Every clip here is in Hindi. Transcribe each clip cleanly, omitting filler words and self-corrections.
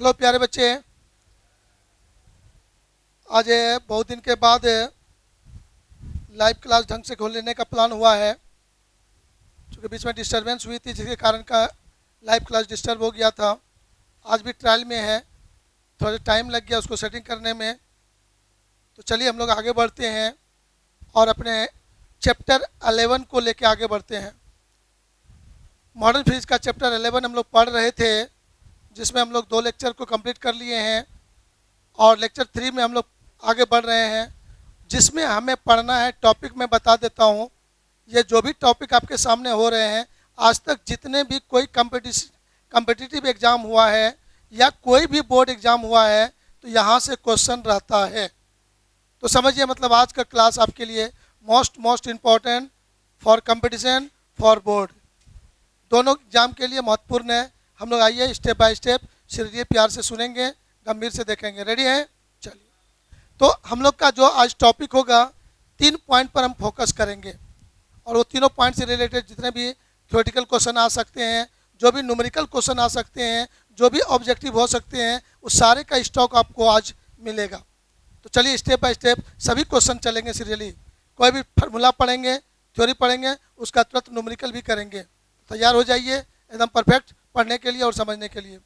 हेलो प्यारे बच्चे। आज बहुत दिन के बाद लाइव क्लास ढंग से खोल लेने का प्लान हुआ है, क्योंकि बीच में डिस्टरबेंस हुई थी जिसके कारण का लाइव क्लास डिस्टर्ब हो गया था। आज भी ट्रायल में है, थोड़ा टाइम लग गया उसको सेटिंग करने में। तो चलिए हम लोग आगे बढ़ते हैं और अपने चैप्टर 11 को लेके आगे बढ़ते हैं। मॉडर्न फिजिक्स का चैप्टर 11 हम लोग पढ़ रहे थे, जिसमें हम लोग 2 लेक्चर को कंप्लीट कर लिए हैं और लेक्चर 3 में हम लोग आगे बढ़ रहे हैं, जिसमें हमें पढ़ना है। टॉपिक मैं बता देता हूँ, ये जो भी टॉपिक आपके सामने हो रहे हैं, आज तक जितने भी कोई कम्पिटिटिव एग्ज़ाम हुआ है या कोई भी बोर्ड एग्ज़ाम हुआ है, तो यहाँ से क्वेश्चन रहता है। तो समझिए, मतलब आज का क्लास आपके लिए most important for competition for board, दोनों एग्जाम के लिए महत्वपूर्ण है। हम लोग आइए स्टेप बाय स्टेप सीरियस प्यार से सुनेंगे, गंभीर से देखेंगे। रेडी हैं? चलिए, तो हम लोग का जो आज टॉपिक होगा, 3 पॉइंट पर हम फोकस करेंगे और वो तीनों पॉइंट से रिलेटेड जितने भी थ्योरेटिकल क्वेश्चन आ सकते हैं, जो भी न्यूमेरिकल क्वेश्चन आ सकते हैं, जो भी ऑब्जेक्टिव हो सकते हैं, उस सारे का स्टॉक आपको आज मिलेगा। तो चलिए स्टेप बाय स्टेप सभी क्वेश्चन चलेंगे सीरियली। कोई भी फार्मूला पढ़ेंगे, थ्योरी पढ़ेंगे, उसका तुरंत न्यूमेरिकल भी करेंगे। तैयार हो जाइए एकदम परफेक्ट पढ़ने के लिए और समझने के लिए।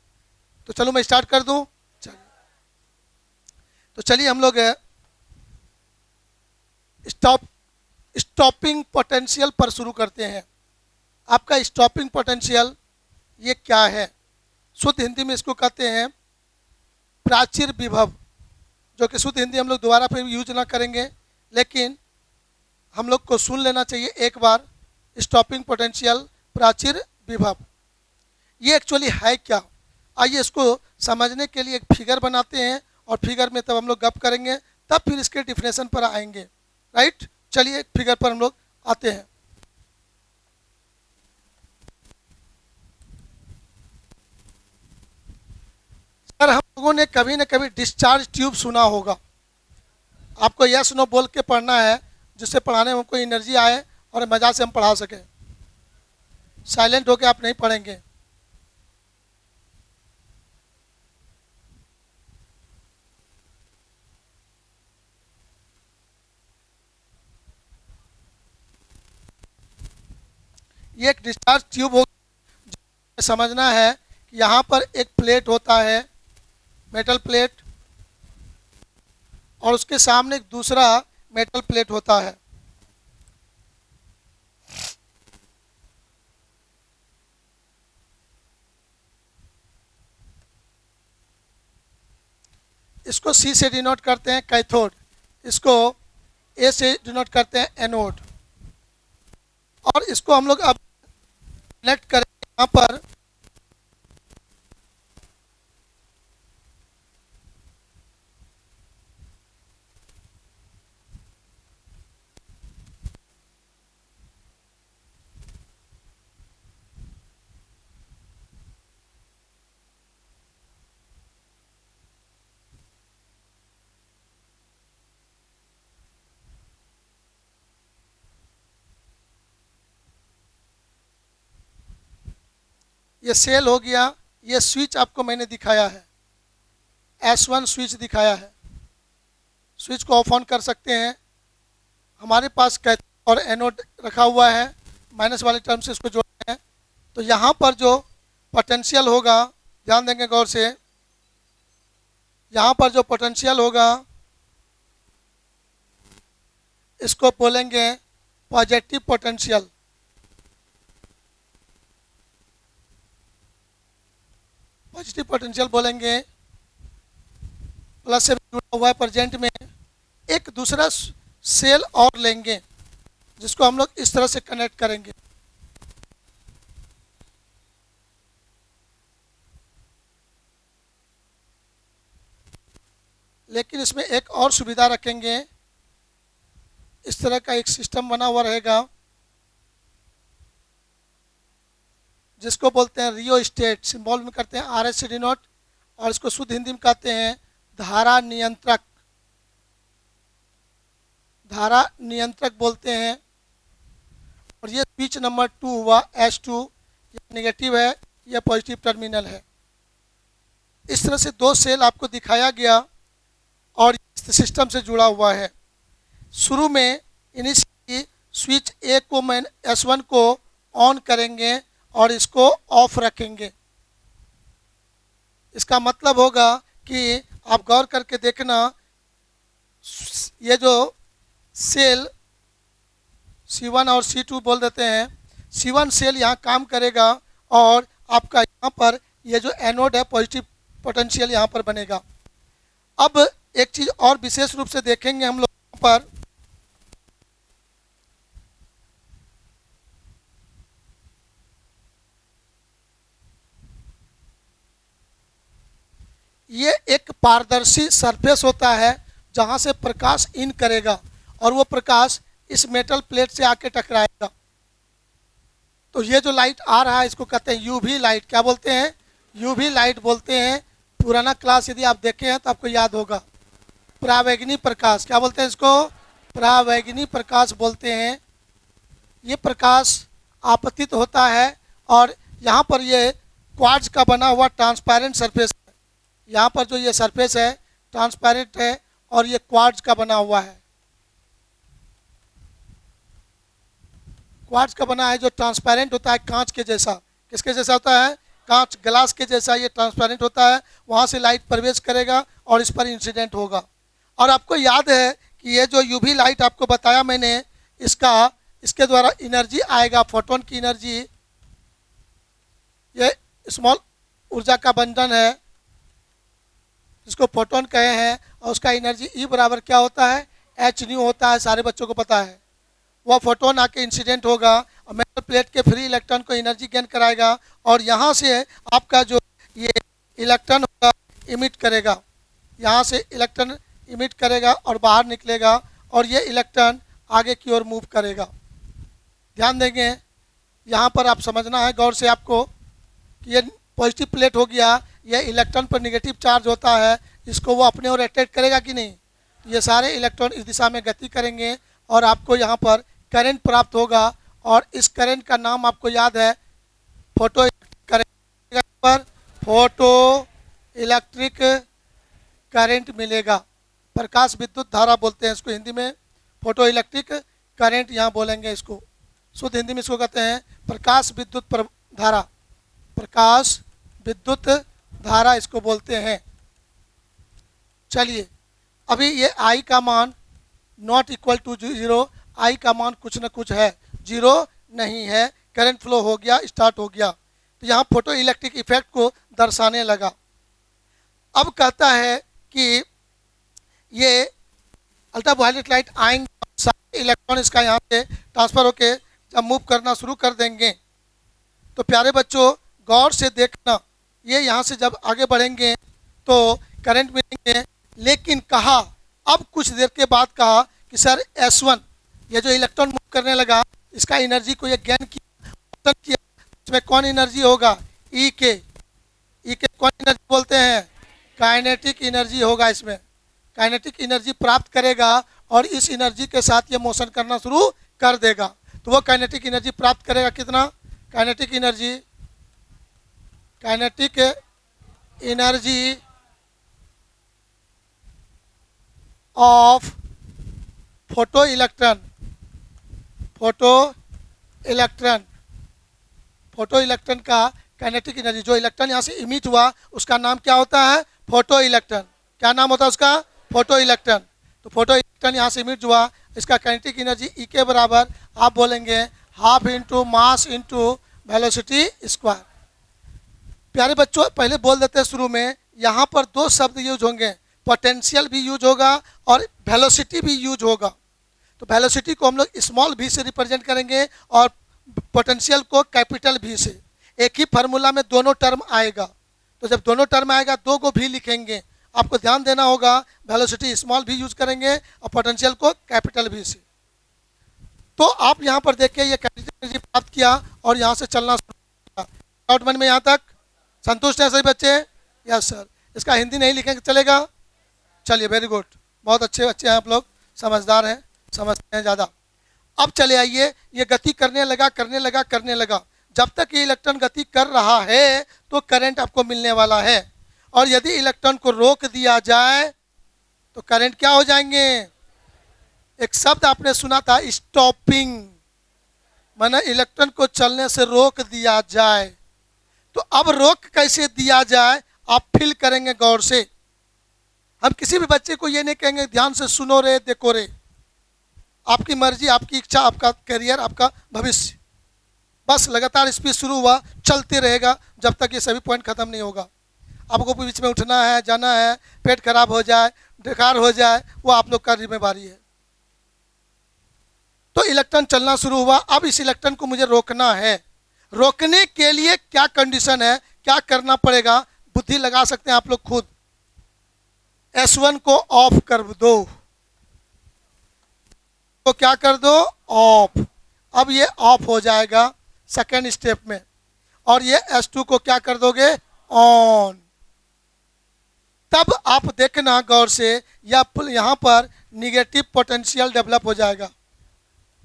तो चलो मैं स्टार्ट कर दूं। चलिए, तो चलिए हम लोग स्टॉपिंग पोटेंशियल पर शुरू करते हैं। आपका स्टॉपिंग पोटेंशियल ये क्या है? शुद्ध हिंदी में इसको कहते हैं प्राचीर विभव, जो कि शुद्ध हिंदी हम लोग दोबारा फिर यूज ना करेंगे, लेकिन हम लोग को सुन लेना चाहिए एक बार। स्टॉपिंग पोटेंशियल, प्राचीर विभव, ये एक्चुअली है क्या? आइए इसको समझने के लिए एक फिगर बनाते हैं और फिगर में तब हम लोग गप करेंगे, तब फिर इसके डिफिनेशन पर आएंगे। राइट, चलिए एक फिगर पर हम लोग आते हैं। सर, हम लोगों ने कभी न कभी डिस्चार्ज ट्यूब सुना होगा। आपको यस नो बोल के पढ़ना है, जिससे पढ़ाने में हमको एनर्जी आए और मज़ा से हम पढ़ा सकें। साइलेंट होकर आप नहीं पढ़ेंगे। ये एक डिस्चार्ज ट्यूब हो, समझना है कि यहाँ पर एक प्लेट होता है, मेटल प्लेट, और उसके सामने एक दूसरा मेटल प्लेट होता है। इसको सी से डिनोट करते हैं कैथोड, इसको ए से डिनोट करते हैं एनोड, और इसको हम लोग अब कनेक्ट करेंगे यहाँ पर। ये सेल हो गया। ये स्विच आपको मैंने दिखाया है, S1 स्विच दिखाया है। स्विच को ऑफ ऑन कर सकते हैं। हमारे पास कैथोड और एनोड रखा हुआ है, माइनस वाले टर्म से इसको जोड़ते हैं। तो यहाँ पर जो पोटेंशियल होगा, ध्यान देंगे गौर से, यहाँ पर जो पोटेंशियल होगा इसको बोलेंगे पॉजिटिव पोटेंशियल। पॉजिटिव पोटेंशियल बोलेंगे। प्लस से जुड़ा हुआ है प्रेजेंट में। एक दूसरा सेल और लेंगे, जिसको हम लोग इस तरह से कनेक्ट करेंगे। लेकिन इसमें एक और सुविधा रखेंगे, इस तरह का एक सिस्टम बना हुआ रहेगा, जिसको बोलते हैं रियोस्टेट। सिंबल में करते हैं RS से डिनोट, और इसको शुद्ध हिंदी में कहते हैं धारा नियंत्रक। धारा नियंत्रक बोलते हैं। और ये स्विच नंबर 2 हुआ, S2, ये नेगेटिव है, यह पॉजिटिव टर्मिनल है। इस तरह से दो सेल आपको दिखाया गया और सिस्टम से जुड़ा हुआ है। शुरू में इनिशियली स्विच ए को मैं S1 को ऑन करेंगे और इसको ऑफ रखेंगे। इसका मतलब होगा कि आप गौर करके देखना, ये जो सेल C1 और C2 बोल देते हैं, C1 सेल यहाँ काम करेगा और आपका यहाँ पर ये जो एनोड है पॉजिटिव पोटेंशियल यहाँ पर बनेगा। अब एक चीज़ और विशेष रूप से देखेंगे हम लोग यहाँ पर, ये एक पारदर्शी सरफेस होता है जहाँ से प्रकाश इन करेगा और वो प्रकाश इस मेटल प्लेट से आके टकराएगा। तो ये जो लाइट आ रहा है इसको कहते हैं यूवी लाइट। क्या बोलते हैं? यूवी लाइट बोलते हैं। पुराना क्लास यदि आप देखे हैं तो आपको याद होगा, परावैंगनी प्रकाश। क्या बोलते हैं इसको? परावैंगनी प्रकाश बोलते हैं। ये प्रकाश आपतित होता है और यहाँ पर ये क्वार्ट्ज का बना हुआ ट्रांसपेरेंट सरफेस है। यहाँ पर जो ये सरफेस है ट्रांसपेरेंट है और ये क्वार्ट्ज का बना हुआ है। क्वार्ट्ज का बना है जो ट्रांसपेरेंट होता है, कांच के जैसा। किसके जैसा होता है? कांच, ग्लास के जैसा ये ट्रांसपेरेंट होता है। वहाँ से लाइट प्रवेश करेगा और इस पर इंसिडेंट होगा। और आपको याद है कि ये जो यूवी लाइट आपको बताया मैंने, इसके द्वारा एनर्जी आएगा, फोटोन की एनर्जी। ये स्मॉल ऊर्जा का बंधन है जिसको फोटोन कहे हैं और उसका एनर्जी ई बराबर क्या होता है? एच न्यू होता है। सारे बच्चों को पता है। वह फोटोन आके इंसिडेंट होगा और मेटल प्लेट के फ्री इलेक्ट्रॉन को एनर्जी गेन कराएगा और यहाँ से आपका जो ये इलेक्ट्रॉन होगा इमिट करेगा। यहाँ से इलेक्ट्रॉन इमिट करेगा और बाहर निकलेगा और ये इलेक्ट्रॉन आगे की ओर मूव करेगा। ध्यान देंगे यहाँ पर, आप समझना है गौर से आपको कि ये पॉजिटिव प्लेट हो गया, ये इलेक्ट्रॉन पर नेगेटिव चार्ज होता है, इसको वो अपने ओर अट्रैक्ट करेगा कि नहीं? ये सारे इलेक्ट्रॉन इस दिशा में गति करेंगे और आपको यहाँ पर करंट प्राप्त होगा और इस करंट का नाम आपको याद है फोटो करंट। पर फोटो इलेक्ट्रिक करंट मिलेगा। प्रकाश विद्युत धारा बोलते हैं इसको हिंदी में, फोटो इलेक्ट्रिक करंट यहाँ बोलेंगे इसको। शुद्ध हिंदी में इसको कहते हैं प्रकाश विद्युत धारा। प्रकाश विद्युत धारा इसको बोलते हैं। चलिए, अभी ये आई का मान नॉट इक्वल टू 0, आई का मान कुछ न कुछ है, 0 नहीं है। करंट फ्लो हो गया, स्टार्ट हो गया, तो यहाँ फोटो इलेक्ट्रिक इफेक्ट को दर्शाने लगा। अब कहता है कि ये अल्ट्रावायलेट लाइट आएंगे, सारे इलेक्ट्रॉन इसका यहाँ से ट्रांसफर होके जब मूव करना शुरू कर देंगे तो प्यारे बच्चों गौर से देखना, ये यहाँ से जब आगे बढ़ेंगे तो करंट मिलेंगे। लेकिन कहा, अब कुछ देर के बाद कहा कि सर S1 ये जो इलेक्ट्रॉन मूव करने लगा, इसका एनर्जी को ये गेन किया, इसमें कौन एनर्जी होगा? ई के कौन एनर्जी बोलते हैं? काइनेटिक एनर्जी होगा। इसमें काइनेटिक एनर्जी प्राप्त करेगा और इस एनर्जी के साथ ये मोशन करना शुरू कर देगा। तो वो काइनेटिक एनर्जी प्राप्त करेगा कितना? Kinetic energy of photo electron का काइनेटिक एनर्जी, जो इलेक्ट्रॉन यहाँ से इमिट हुआ उसका नाम क्या होता है? Photo electron. क्या नाम होता है उसका? Photo electron. तो फोटो इलेक्ट्रॉन यहाँ से इमिट हुआ, इसका काइनेटिक एनर्जी ई के बराबर आप बोलेंगे half into mass into velocity square. प्यारे बच्चों पहले बोल देते हैं शुरू में, यहाँ पर दो शब्द यूज होंगे, पोटेंशियल भी यूज होगा और वेलोसिटी भी यूज होगा। तो वेलोसिटी को हम लोग स्मॉल v से रिप्रेजेंट करेंगे और पोटेंशियल को कैपिटल V से। एक ही फार्मूला में दोनों टर्म आएगा, तो जब दोनों टर्म आएगा दो को भी लिखेंगे। आपको ध्यान देना होगा, वेलोसिटी स्मॉल v यूज करेंगे और पोटेंशियल को कैपिटल V से। तो आप यहाँ पर देखिए ये काइनेटिक एनर्जी प्राप्त किया और यहाँ से चलना शुरू किया। डाउट मन में यहाँ तक संतुष्ट है सही बच्चे? Yes sir. इसका हिंदी नहीं लिखेंगे चलेगा? चलिए वेरी गुड, बहुत अच्छे बच्चे हैं आप लोग, समझदार हैं, समझते हैं ज़्यादा। अब चले आइए, ये गति करने लगा। जब तक ये इलेक्ट्रॉन गति कर रहा है तो करंट आपको मिलने वाला है और यदि इलेक्ट्रॉन को रोक दिया जाए तो करंट क्या हो जाएंगे? एक शब्द आपने सुना था स्टॉपिंग, माने इलेक्ट्रॉन को चलने से रोक दिया जाए। तो अब रोक कैसे दिया जाए आप फील करेंगे गौर से। हम किसी भी बच्चे को ये नहीं कहेंगे ध्यान से सुनो रे देखो रे, आपकी मर्जी, आपकी इच्छा, आपका करियर, आपका भविष्य, बस लगातार स्पीच शुरू हुआ चलते रहेगा जब तक ये सभी पॉइंट खत्म नहीं होगा। आपको बीच में उठना है, जाना है, पेट खराब हो जाए, बेकार हो जाए, वो आप लोग का जिम्मेवारी है। तो इलेक्ट्रॉन चलना शुरू हुआ, अब इस इलेक्ट्रॉन को मुझे रोकना है। रोकने के लिए क्या कंडीशन है, क्या करना पड़ेगा, बुद्धि लगा सकते हैं आप लोग खुद। S1 को ऑफ कर दो, तो क्या कर दो, ऑफ। अब ये ऑफ हो जाएगा सेकेंड स्टेप में, और ये S2 को क्या कर दोगे, ऑन। तब आप देखना गौर से, या यहां पर निगेटिव पोटेंशियल डेवलप हो जाएगा।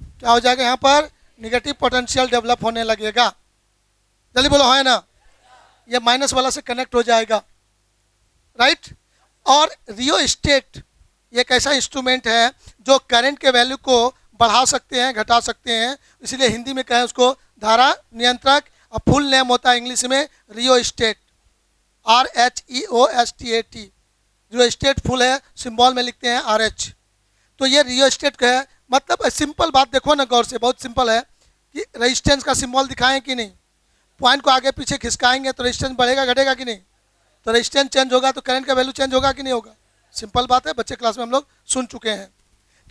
क्या हो जाएगा, यहां पर निगेटिव पोटेंशियल डेवलप होने लगेगा। जल्दी बोलो, है ना? ये माइनस वाला से कनेक्ट हो जाएगा, राइट। और रियोस्टेट ये एक ऐसा इंस्ट्रूमेंट है जो करंट के वैल्यू को बढ़ा सकते हैं, घटा सकते हैं, इसलिए हिंदी में कहें उसको धारा नियंत्रक, और फुल नेम होता है इंग्लिश में रियोस्टेट, RHEOSTAT। रियोस्टेट फुल है, सिंबल में लिखते हैं RH। तो ये रियोस्टेट का है, मतलब सिंपल बात देखो ना गौर से, बहुत सिंपल है कि रेजिस्टेंस का सिंबल दिखाएं कि नहीं, पॉइंट को आगे पीछे खिसकाएंगे तो रेजिस्टेंस बढ़ेगा घटेगा कि नहीं, तो रेजिस्टेंस चेंज होगा तो करंट का वैल्यू चेंज होगा कि नहीं होगा। सिंपल बात है, बच्चे क्लास में हम लोग सुन चुके हैं।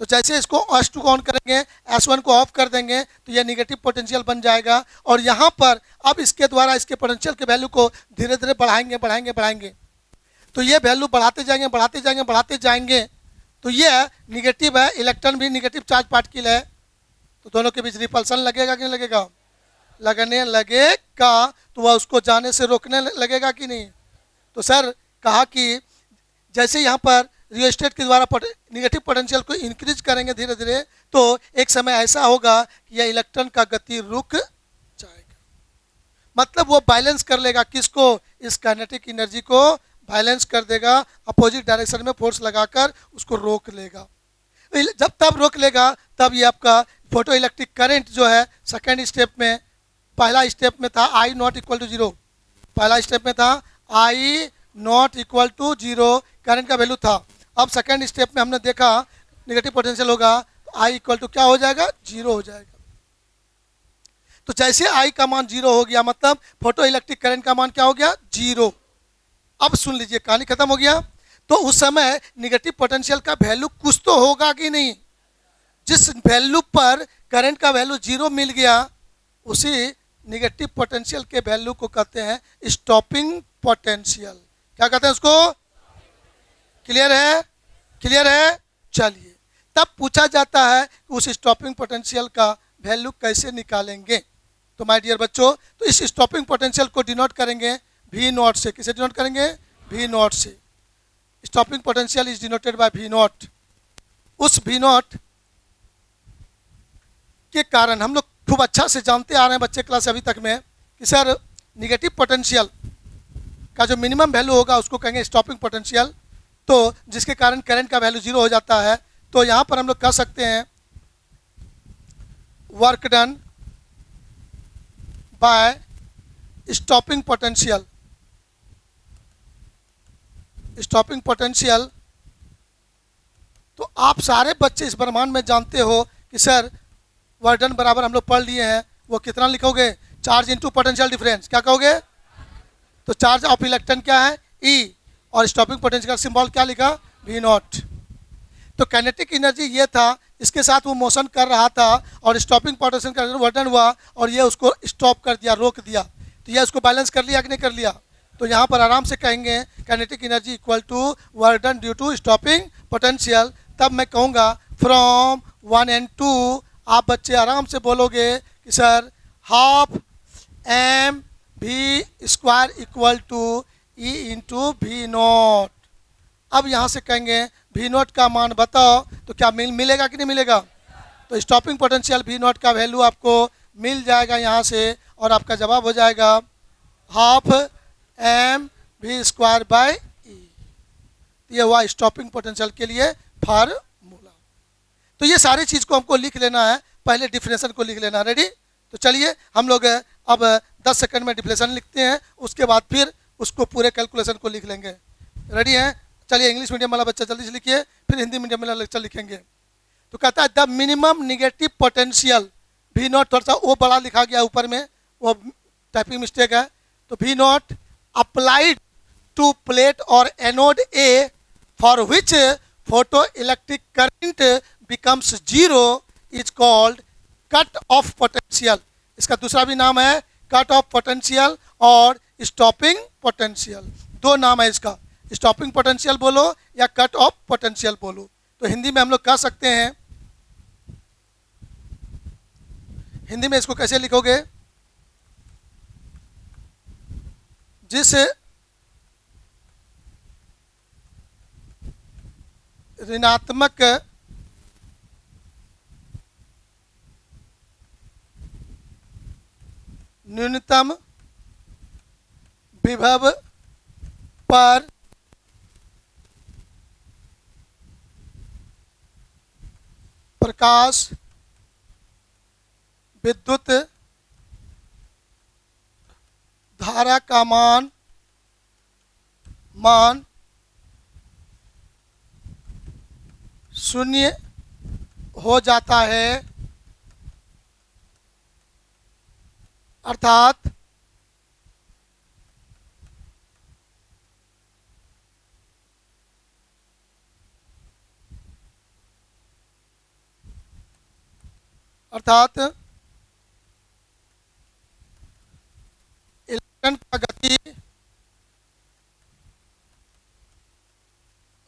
तो जैसे इसको S2 को ऑन करेंगे, S1 को ऑफ कर देंगे, तो यह निगेटिव पोटेंशियल बन जाएगा। और यहाँ पर अब इसके द्वारा इसके पोटेंशियल के वैल्यू को धीरे धीरे बढ़ाएंगे बढ़ाएंगे बढ़ाएंगे, तो ये वैल्यू बढ़ाते जाएंगे बढ़ाते जाएंगे बढ़ाते जाएंगे। तो ये निगेटिव है, इलेक्ट्रॉन भी निगेटिव चार्ज पार्टिकल है, तो दोनों के बीच रिपल्सन लगेगा कि नहीं लगेगा, लगने लगेगा। तो वह उसको जाने से रोकने लगेगा कि नहीं। तो सर कहा कि जैसे यहाँ पर रियोस्टेट के द्वारा निगेटिव पोटेंशियल को इंक्रीज करेंगे धीरे धीरे, तो एक समय ऐसा होगा कि यह इलेक्ट्रॉन का गति रुक जाएगा, मतलब वो बैलेंस कर लेगा किसको, इस काइनेटिक एनर्जी को बैलेंस कर देगा, अपोजिट डायरेक्शन में फोर्स लगाकर उसको रोक लेगा। जब तब रोक लेगा तब ये आपका फोटो इलेक्ट्रिक करंट जो है सेकेंड स्टेप में, पहला स्टेप में था I नॉट इक्वल टू 0, पहला स्टेप में था I not equal to 0 current का वैल्यू था। अब सेकेंड स्टेप में हमने देखा निगेटिव पोटेंशियल होगा, I इक्वल टू क्या हो जाएगा, 0 हो जाएगा। तो जैसे I का मान 0 हो गया, मतलब फोटो इलेक्ट्रिक करंट का मान क्या हो गया, 0। अब सुन लीजिए, कहानी खत्म हो गया। तो उस समय निगेटिव पोटेंशियल का वैल्यू कुछ तो होगा कि नहीं, जिस वैल्यू पर करंट का वैल्यू 0 मिल गया, उसी निगेटिव पोटेंशियल के वैल्यू को कहते हैं स्टॉपिंग पोटेंशियल। क्या कहते हैं उसको, क्लियर है, क्लियर है। चलिए, तब पूछा जाता है कि उस स्टॉपिंग पोटेंशियल का वैल्यू कैसे निकालेंगे। तो माय डियर बच्चों, तो इस स्टॉपिंग पोटेंशियल को डिनोट करेंगे V नॉट से। किसे डिनोट करेंगे, V नॉट से। Stopping potential is denoted bye V not. उस V नॉट के कारण हम लोग खूब अच्छा से जानते आ रहे हैं बच्चे क्लास अभी तक में कि सर निगेटिव पोटेंशियल का जो मिनिमम वैल्यू होगा उसको कहेंगे स्टॉपिंग पोटेंशियल, तो जिसके कारण करंट का वैल्यू 0 हो जाता है। तो यहाँ पर हम लोग कह सकते हैं work done by stopping potential. Stopping potential तो आप सारे बच्चे इस ब्रह्मांड में जानते हो कि सर वर्क डन बराबर हम लोग पढ़ लिए हैं, वो कितना लिखोगे, चार्ज इनटू पोटेंशियल डिफरेंस। क्या कहोगे, तो चार्ज ऑफ इलेक्ट्रॉन क्या है, E, और स्टॉपिंग पोटेंशियल का सिंबल क्या लिखा, V नॉट। तो काइनेटिक एनर्जी ये था, इसके साथ वो मोशन कर रहा था और स्टॉपिंग पोटेंशियल का वर्धन हुआ और ये उसको स्टॉप कर दिया, रोक दिया। तो ये उसको बैलेंस कर लिया कि नहीं कर लिया। तो यहाँ पर आराम से कहेंगे kinetic energy equal to work done due to stopping potential. तब मैं कहूँगा फ्रॉम 1 and 2 आप बच्चे आराम से बोलोगे कि sir half mv² equal to E into V not. अब यहाँ से कहेंगे V नॉट का मान बताओ, तो क्या मिलेगा कि नहीं मिलेगा। तो स्टॉपिंग पोटेंशियल V नॉट का वैल्यू आपको मिल जाएगा यहाँ से, और आपका जवाब हो जाएगा हाफ वी स्क्वायर बाय ई। ये हुआ स्टॉपिंग पोटेंशियल के लिए फार्मूला। तो ये सारी चीज़ को हमको लिख लेना है, पहले डिफिनेशन को लिख लेना। रेडी? तो चलिए हम लोग अब 10 सेकंड में डिफिनेशन लिखते हैं, उसके बाद फिर उसको पूरे कैलकुलेशन को लिख लेंगे। रेडी हैं? चलिए, इंग्लिश मीडियम वाला बच्चा जल्दी से लिखिए, फिर हिंदी मीडियम वाला लेक्चर लिखेंगे। तो कहता है द मिनिमम निगेटिव पोटेंशियल भी नॉट, थोड़ा सा वो बड़ा लिखा गया ऊपर में, वो टाइपिंग मिस्टेक है। तो भी नॉट अप्लाइड टू प्लेट और anode A for which photo electric current becomes zero is called cut off potential. इसका दूसरा भी नाम है कट ऑफ पोटेंशियल और स्टॉपिंग पोटेंशियल। दो नाम है इसका, स्टॉपिंग पोटेंशियल बोलो या कट ऑफ पोटेंशियल बोलो। तो हिंदी में हम लोग कह सकते हैं, हिंदी में इसको कैसे लिखोगे? जिस ऋणात्मक न्यूनतम विभव पर प्रकाश विद्युत धारा का मान शून्य हो जाता है, अर्थात इलेक्ट्रॉन का गति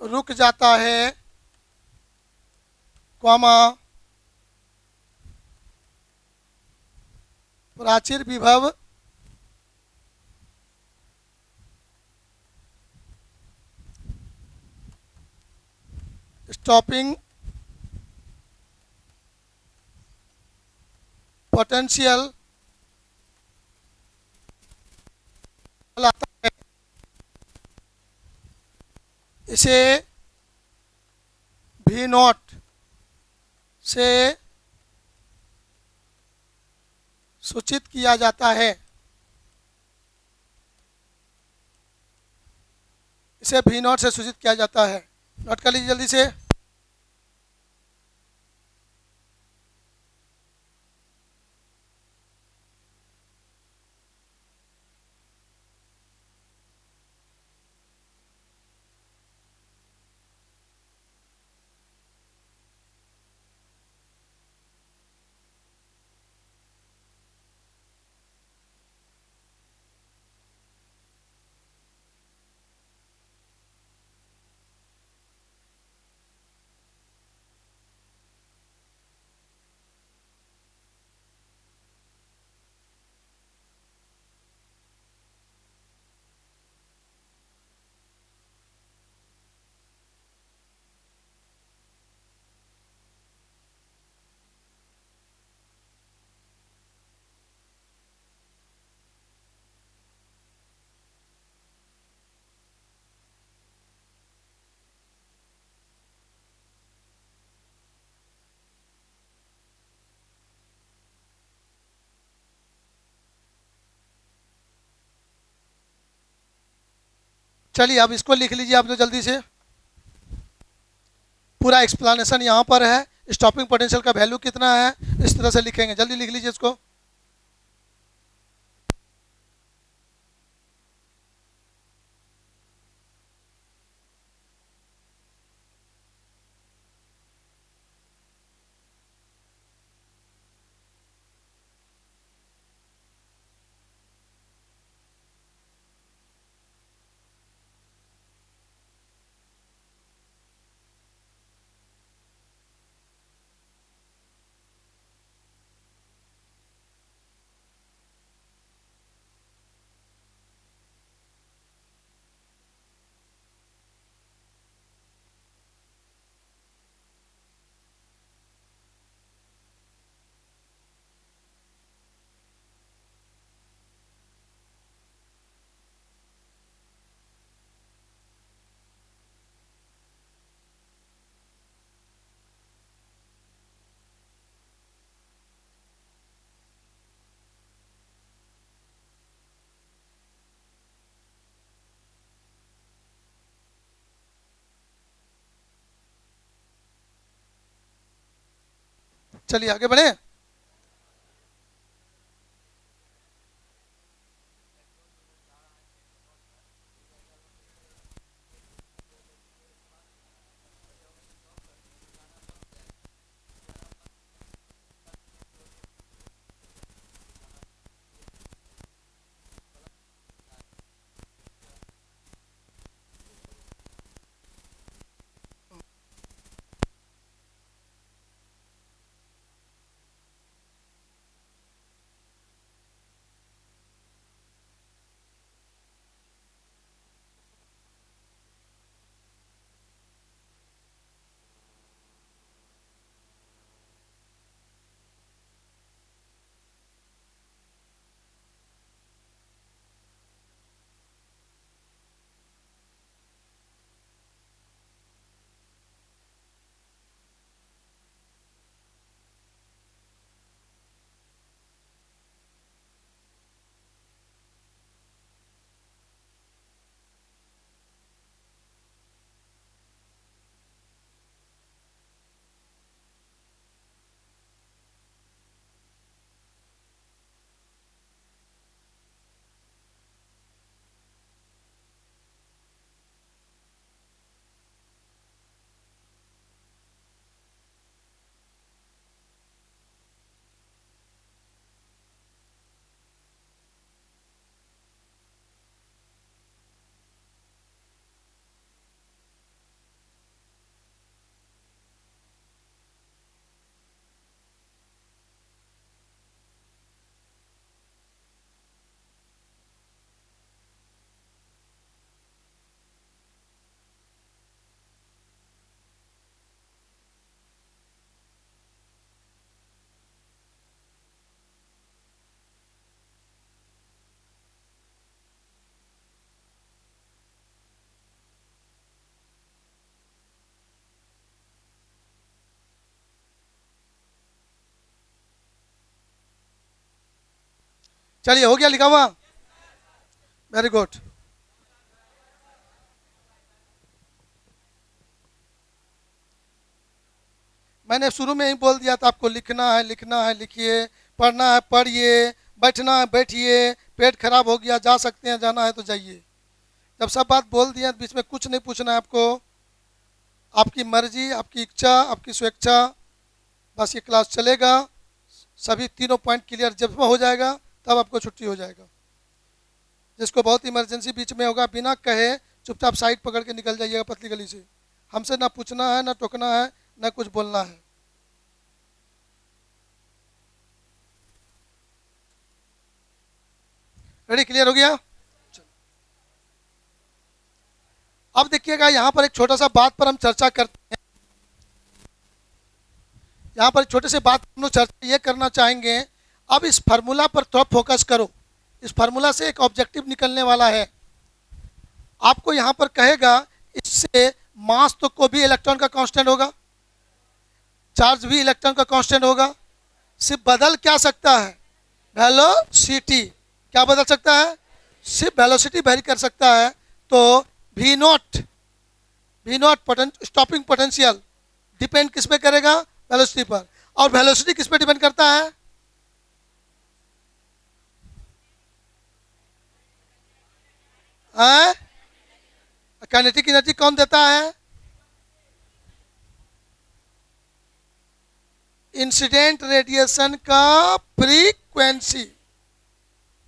रुक जाता है, कॉमा प्राचीर विभव स्टॉपिंग पोटेंशियल आता है। इसे भी नॉट से सूचित किया जाता है, इसे भी नॉट से सूचित किया जाता है। नोट कर लीजिए जल्दी से। चलिए अब इसको लिख लीजिए आप लोग जल्दी से। पूरा एक्सप्लेनेशन यहाँ पर है, स्टॉपिंग पोटेंशियल का वैल्यू कितना है, इस तरह से लिखेंगे। जल्दी लिख लीजिए इसको। चलिए आगे बढ़े। चलिए हो गया लिखा हुआ। Very good. मैंने शुरू में ही बोल दिया था आपको लिखना है लिखिए, पढ़ना है पढ़िए, बैठना है बैठिए, पेट खराब हो गया जा सकते हैं, जाना है तो जाइए। जब सब बात बोल दिया बीच में कुछ नहीं पूछना है आपको, आपकी मर्जी, आपकी इच्छा, आपकी स्वेच्छा, बस ये क्लास चलेगा। सभी तीनों पॉइंट क्लियर जब हो जाएगा तब आपको छुट्टी हो जाएगा। जिसको बहुत इमरजेंसी बीच में होगा बिना कहे चुपचाप साइड पकड़ के निकल जाइएगा पतली गली से। हमसे ना पूछना है ना टोकना है ना कुछ बोलना है। रेडी, क्लियर हो गया। अब देखिएगा यहाँ पर एक छोटा सा बात पर हम चर्चा करते हैं। यहाँ पर छोटे से बात हम लोग चर्चा ये करना चाहेंगे। अब इस फार्मूला पर थोड़ा फोकस करो। इस फार्मूला से एक ऑब्जेक्टिव निकलने वाला है। आपको यहाँ पर कहेगा इससे मास तो को भी इलेक्ट्रॉन का कांस्टेंट होगा, चार्ज भी इलेक्ट्रॉन का कांस्टेंट होगा, सिर्फ बदल क्या सकता है, वेलोसिटी। क्या बदल सकता है, सिर्फ वेलोसिटी वेरी कर सकता है। तो V not stopping potential depend किस पे करेगा, वेलोसिटी पर। और वेलोसिटी किस पे डिपेंड करता है, काइनेटिक एनर्जी कौन देता है, इंसिडेंट रेडिएशन का फ्रीक्वेंसी,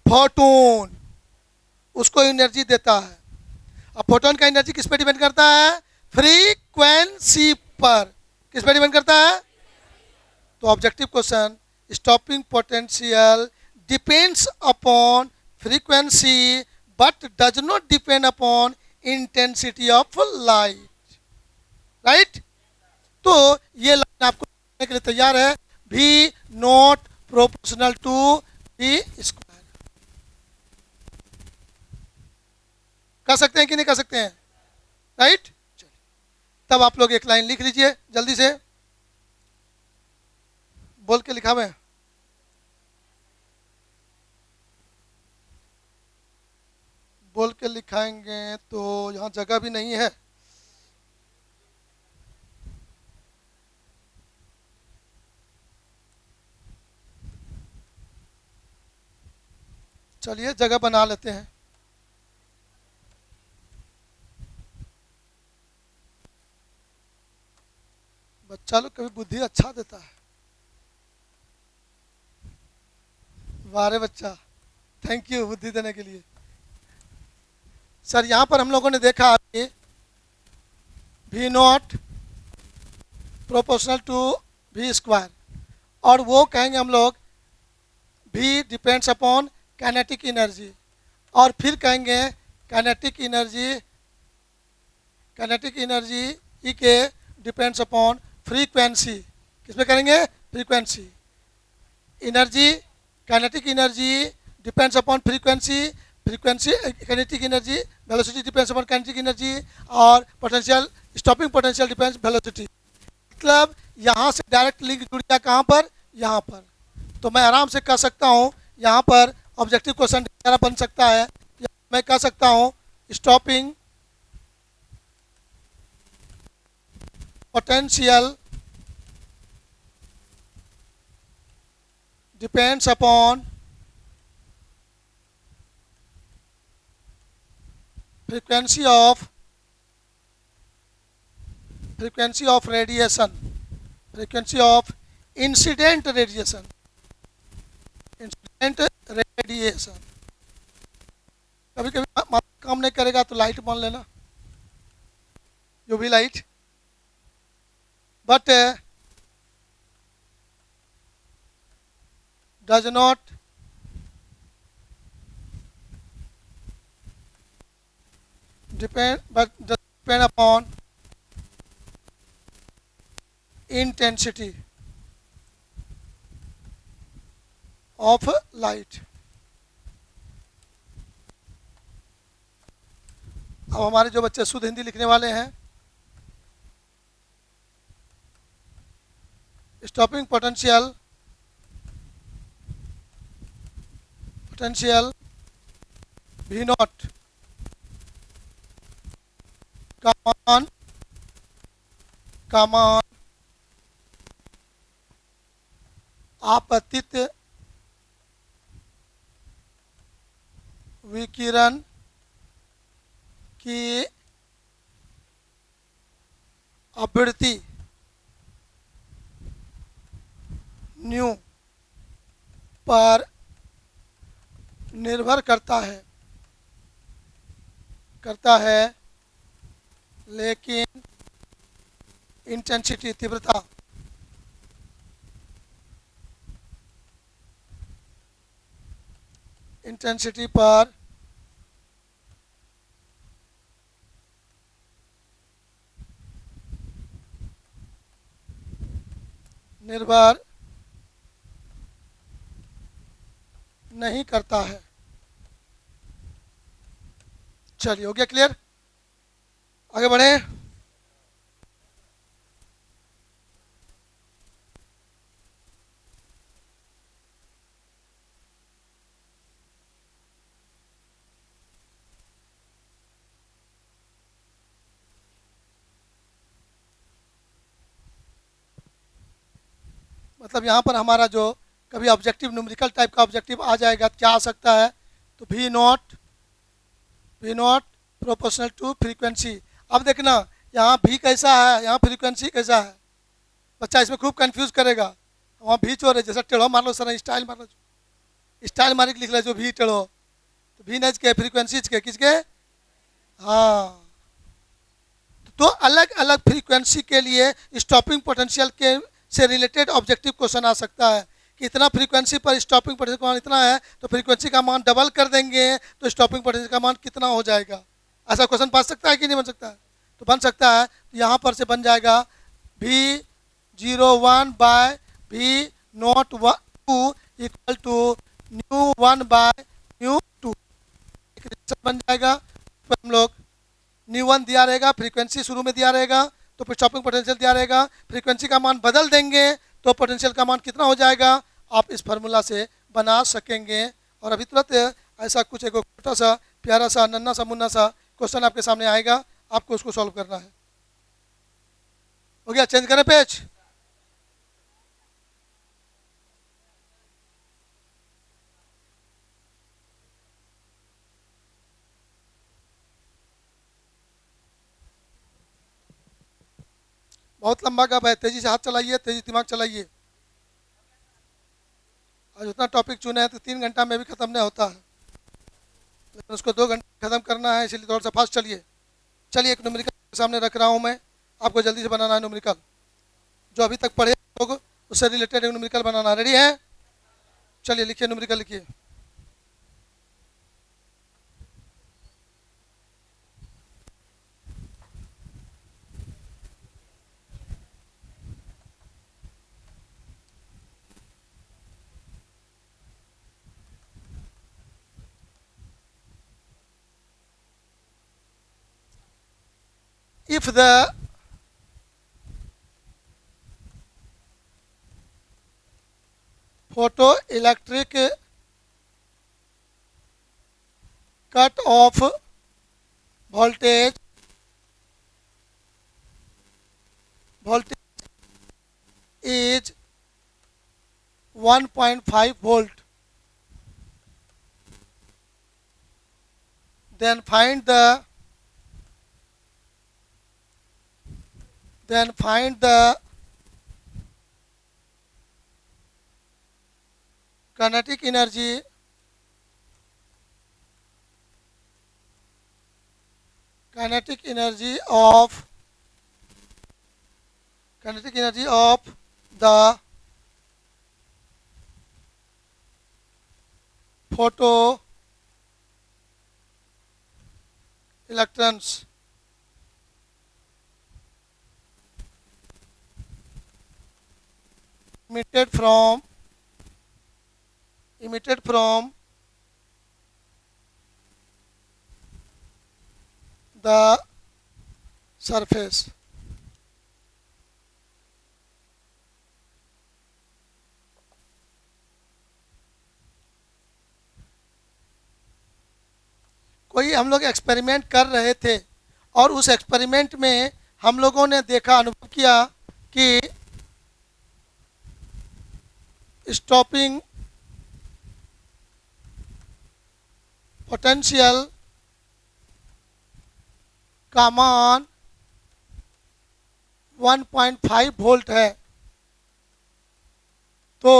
फोटोन उसको एनर्जी देता है। अब फोटोन का एनर्जी किस पे डिपेंड करता है, फ्रीक्वेंसी पर। किस पे डिपेंड करता है, तो objective question, stopping potential depends upon frequency but does not depend upon intensity of light. Right, तो ये लाइन आपको लिखने के लिए तैयार है, V not proportional to V square. कर सकते हैं कि नहीं कर सकते हैं, राइट। तब आप लोग एक लाइन लिख लीजिए जल्दी से, बोल के लिखा हुआ है। बोल के लिखाएंगे तो यहाँ जगह भी नहीं है। चलिए जगह बना लेते हैं। बच्चा लोग कभी बुद्धि अच्छा देता है। वाह रे बच्चा, थैंक यू बुद्धि देने के लिए। सर यहाँ पर हम लोगों ने देखा अभी V not proportional to V square, और वो कहेंगे हम लोग भी डिपेंड्स अपॉन काइनेटिक एनर्जी, और फिर कहेंगे kinetic energy, kinetic energy E के डिपेंड्स अपॉन फ्रीक्वेंसी। किस पे करेंगे? Frequency. Energy, kinetic energy depends upon frequency, frequency kinetic energy, velocity depends upon kinetic energy, और potential, stopping potential depends velocity. मतलब यहाँ से डायरेक्ट लिंक जुड़ गया कहाँ पर? यहाँ पर। तो मैं आराम से कह सकता हूँ यहाँ पर ऑब्जेक्टिव क्वेश्चन बन सकता है। मैं कह सकता हूँ stopping potential depends upon frequency of radiation, frequency of incident radiation, incident radiation. कभी कभी काम नहीं करेगा तो लाइट मान लेना, UV light, but does not depend upon intensity of light। अब हमारे जो बच्चे शुद्ध हिंदी लिखने वाले हैं, स्टॉपिंग पोटेंशियल V नॉट का मान आपतित विकिरण की आवृत्ति न्यू पर निर्भर करता है, लेकिन इंटेंसिटी, तीव्रता, इंटेंसिटी पर निर्भर नहीं करता है। चलिए हो गया क्लियर? आगे बढ़े। मतलब यहाँ पर हमारा जो कभी ऑब्जेक्टिव न्यूमेरिकल टाइप का ऑब्जेक्टिव आ जाएगा, क्या आ सकता है? तो V not proportional to frequency. अब देखना यहाँ भी कैसा है, यहाँ फ्रीक्वेंसी कैसा है, बच्चा इसमें खूब कंफ्यूज करेगा। वहाँ भी चोर है, जैसा टेढ़ो मार लो सर, स्टाइल मार लो, स्टाइल मार के लिख ले जो भी टेढ़ो, तो भी नज के फ्रीक्वेंसी के किसके? हाँ, तो अलग अलग फ्रीक्वेंसी के लिए स्टॉपिंग पोटेंशियल के से रिलेटेड ऑब्जेक्टिव क्वेश्चन आ सकता है कि इतना फ्रीक्वेंसी पर स्टॉपिंग पोटेंशियल का मान इतना है, तो फ्रीक्वेंसी का मान डबल कर देंगे तो स्टॉपिंग पोटेंशियल का मान कितना हो जाएगा। ऐसा क्वेश्चन बन सकता है कि नहीं बन सकता है? तो बन सकता है। तो यहाँ पर से बन जाएगा V01 by V02 equal to nu 1 by nu 2। एक रिलेशन बन जाएगा। तो हम लोग न्यू 1 दिया रहेगा, फ्रीक्वेंसी शुरू में दिया रहेगा, तो फिर स्टॉपिंग पोटेंशियल दिया रहेगा, फ्रीक्वेंसी का मान बदल देंगे तो पोटेंशियल का मान कितना हो जाएगा, आप इस फार्मूला से बना सकेंगे। और अभी तुरंत ऐसा कुछ एक छोटा सा प्यारा सा नन्ना सा मुन्ना सा क्वेश्चन आपके सामने आएगा, आपको उसको सॉल्व करना है। हो गया? चेंज करें पेज। बहुत लंबा गप है, तेजी से हाथ चलाइए, तेजी दिमाग चलाइए। आज उतना टॉपिक चुने हैं तो 3 घंटा में भी ख़त्म नहीं होता है, लेकिन उसको 2 घंटे ख़त्म करना है, इसलिए थोड़ा सा फास्ट चलिए। चलिए, एक न्यूमेरिकल सामने रख रहा हूँ मैं, आपको जल्दी से बनाना है न्यूमेरिकल। जो अभी तक पढ़े लोग उससे रिलेटेड एक न्यूमेरिकल बनाना। रेडी है? चलिए लिखिए, न्यूमेरिकल लिखिए। If the photoelectric cut off voltage is 1.5 volt, then find the kinetic energy of the photo electrons emitted from the surface. कोई हम लोग एक्सपेरिमेंट कर रहे थे और उस एक्सपेरिमेंट में हम लोगों ने देखा, अनुभव किया कि स्टॉपिंग पोटेंशियल का मान 1.5 वोल्ट है। तो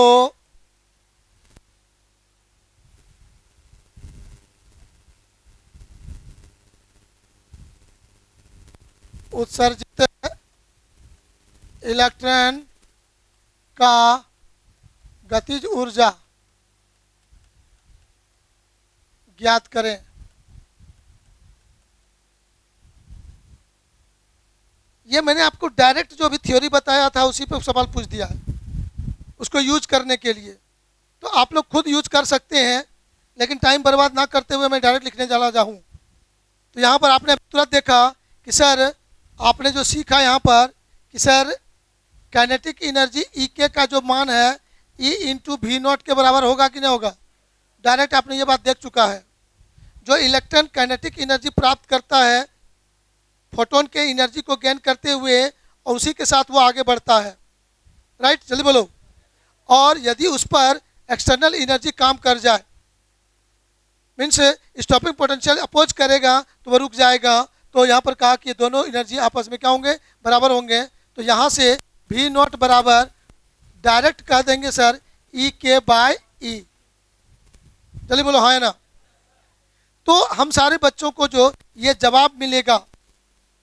उत्सर्जित इलेक्ट्रॉन का गतिज ऊर्जा ज्ञात करें। ये मैंने आपको डायरेक्ट जो अभी थ्योरी बताया था उसी पे सवाल पूछ दिया है, उसको यूज करने के लिए। तो आप लोग खुद यूज कर सकते हैं, लेकिन टाइम बर्बाद ना करते हुए मैं डायरेक्ट लिखने चला जाऊँ। तो यहाँ पर आपने तुरंत देखा कि सर आपने जो सीखा यहाँ पर कि सर काइनेटिक एनर्जी ई के का जो मान है ई इंटू वी नॉट के बराबर होगा कि नहीं होगा। डायरेक्ट आपने ये बात देख चुका है। जो इलेक्ट्रॉन काइनेटिक एनर्जी प्राप्त करता है फोटोन के एनर्जी को गेन करते हुए, और उसी के साथ वो आगे बढ़ता है। राइट, जल्दी बोलो। और यदि उस पर एक्सटर्नल एनर्जी काम कर जाए, मीन्स स्टॉपिंग पोटेंशियल अपोज करेगा तो वो रुक जाएगा। तो यहाँ पर कहा कि दोनों एनर्जी आपस में क्या होंगे, बराबर होंगे। तो यहाँ से वी नॉट बराबर डायरेक्ट कह देंगे सर ई के बाय ई। चलिए बोलो हाँ है ना। तो हम सारे बच्चों को जो ये जवाब मिलेगा,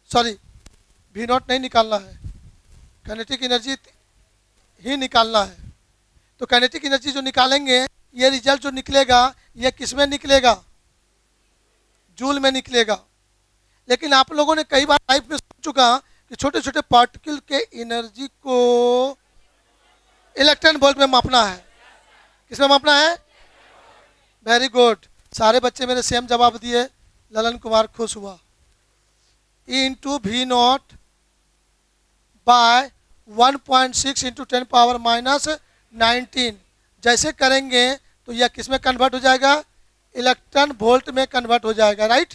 सॉरी वी नॉट नहीं निकालना है, काइनेटिक एनर्जी ही निकालना है। तो काइनेटिक एनर्जी जो निकालेंगे, ये रिजल्ट जो निकलेगा ये किस में निकलेगा, जूल में निकलेगा। लेकिन आप लोगों ने कई बार लाइफ में सोच चुका कि छोटे छोटे पार्टिकल के एनर्जी को इलेक्ट्रॉन वोल्ट में मापना है। किस में मापना है? वेरी गुड, सारे बच्चे मेरे सेम जवाब दिए। ललन कुमार खुश हुआ। E into V not by 1.6 into 10 power minus 19 जैसे करेंगे तो यह किस में कन्वर्ट हो जाएगा, इलेक्ट्रॉन वोल्ट में कन्वर्ट हो जाएगा। राइट।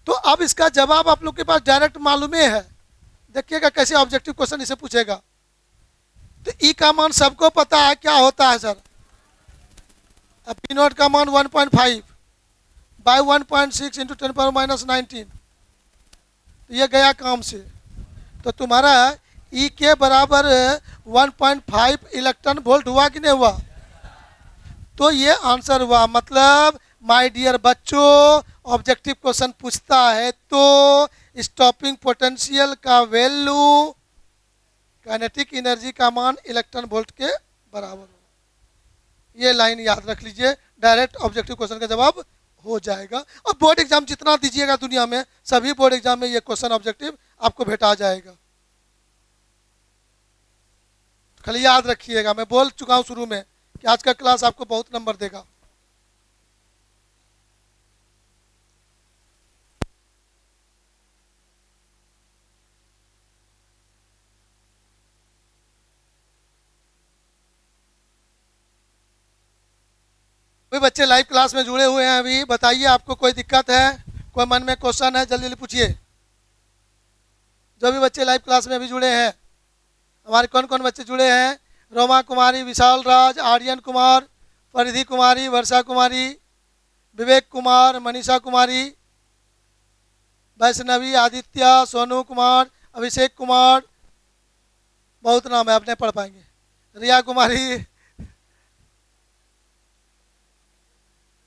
तो अब इसका जवाब आप लोग के पास डायरेक्ट मालूम है। देखिएगा कैसे ऑब्जेक्टिव क्वेश्चन इसे पूछेगा। तो ई का मान सबको पता है क्या होता है सर। अब पी नॉट का मान 1.5 बाय 1.6 इंटू 10 पावर माइनस 19, तो ये गया काम से। तो तुम्हारा ई के बराबर 1.5 इलेक्ट्रॉन वोल्ट हुआ कि नहीं हुआ? तो ये आंसर हुआ। मतलब माय डियर बच्चों, ऑब्जेक्टिव क्वेश्चन पूछता है तो स्टॉपिंग पोटेंशियल का वैल्यू काइनेटिक एनर्जी का मान इलेक्ट्रॉन वोल्ट के बराबर हो। ये लाइन याद रख लीजिए, डायरेक्ट ऑब्जेक्टिव क्वेश्चन का जवाब हो जाएगा। और बोर्ड एग्जाम जितना दीजिएगा दुनिया में, सभी बोर्ड एग्जाम में ये क्वेश्चन ऑब्जेक्टिव आपको भेटा जाएगा। खाली याद रखिएगा, मैं बोल चुका हूं शुरू में कि आज का क्लास आपको बहुत नंबर देगा। भाई बच्चे लाइव क्लास में जुड़े हुए हैं अभी, बताइए आपको कोई दिक्कत है, कोई मन में क्वेश्चन है, जल्दी जल्दी पूछिए। जो भी बच्चे लाइव क्लास में अभी जुड़े हैं, हमारे कौन कौन बच्चे जुड़े हैं? रोमा कुमारी, विशाल राज, आर्यन कुमार, परिधि कुमारी, वर्षा कुमारी, विवेक कुमार, मनीषा कुमारी, वैष्णवी, आदित्य, सोनू कुमार, अभिषेक कुमार, बहुत नाम है, आप नहीं पढ़ पाएंगे। रिया कुमारी,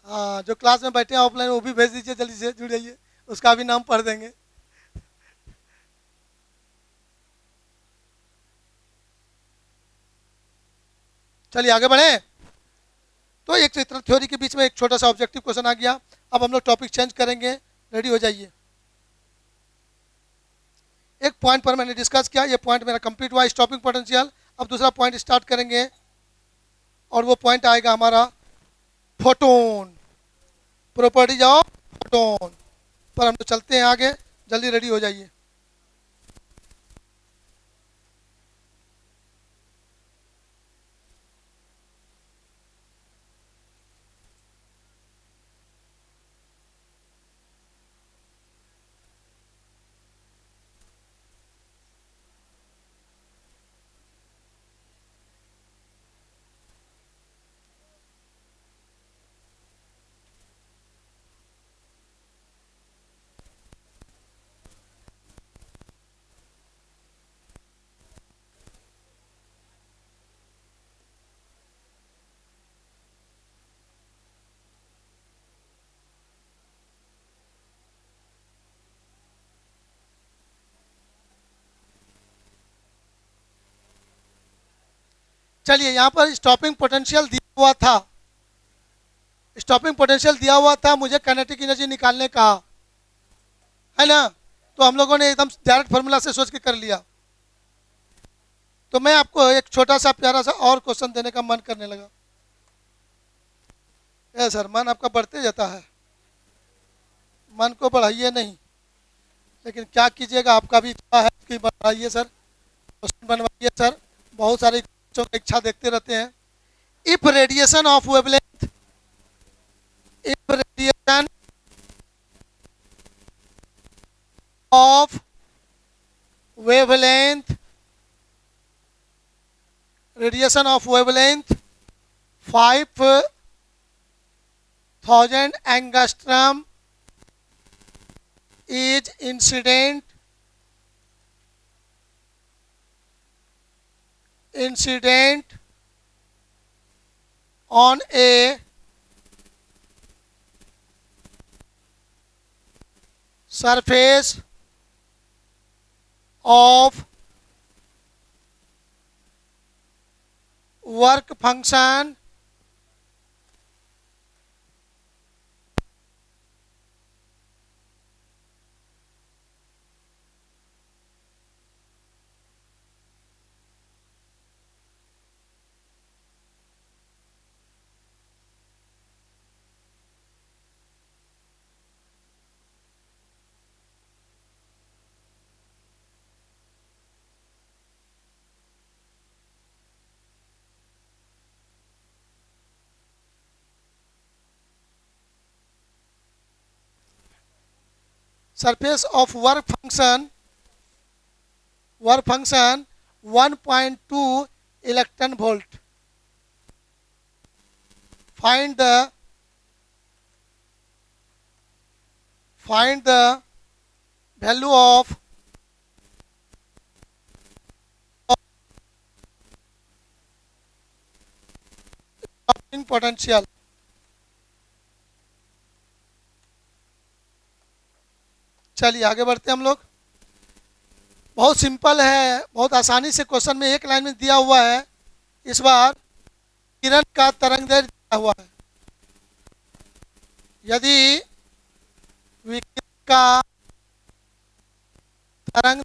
हाँ जो क्लास में बैठे हैं ऑफलाइन वो भी भेज दीजिए, जल्दी से जुड़ जाइए, उसका भी नाम पढ़ देंगे। चलिए आगे बढ़े। तो एक थ्योरी के बीच में एक छोटा सा ऑब्जेक्टिव क्वेश्चन आ गया। अब हम लोग टॉपिक चेंज करेंगे, रेडी हो जाइए। एक पॉइंट पर मैंने डिस्कस किया, ये पॉइंट मेरा कंप्लीट हुआ, स्टॉपिंग पोटेंशियल। अब दूसरा पॉइंट स्टार्ट करेंगे और वो पॉइंट आएगा हमारा फोटोन, प्रॉपर्टीज ऑफ फोटोन पर। हम तो चलते हैं आगे, जल्दी रेडी हो जाइए। चलिए यहाँ पर स्टॉपिंग पोटेंशियल दिया हुआ था, स्टॉपिंग पोटेंशियल दिया हुआ था, मुझे काइनेटिक एनर्जी निकालने का है ना। तो हम लोगों ने एकदम डायरेक्ट फार्मूला से सोच के कर लिया। तो मैं आपको एक छोटा सा प्यारा सा और क्वेश्चन देने का मन करने लगा। ए सर, मन आपका बढ़ते जाता है, मन को बढ़ाइए नहीं, लेकिन क्या कीजिएगा, आपका भी इच्छा है कि बढ़ाइए सर, क्वेश्चन बनवाइए सर। बहुत सारे बच्चों की इच्छा देखते रहते हैं। If radiation of wavelength, if radiation of wavelength, radiation of wavelength 5000 angstrom is incident on a surface of work function surface of work function 1.2 electron volt. Find the value of potential. चलिए आगे बढ़ते हैं हम लोग। बहुत सिंपल है, बहुत आसानी से क्वेश्चन में एक लाइन में दिया हुआ है। इस बार किरण का तरंग दैर्घ्य दिया हुआ है। यदि विकिरण का तरंग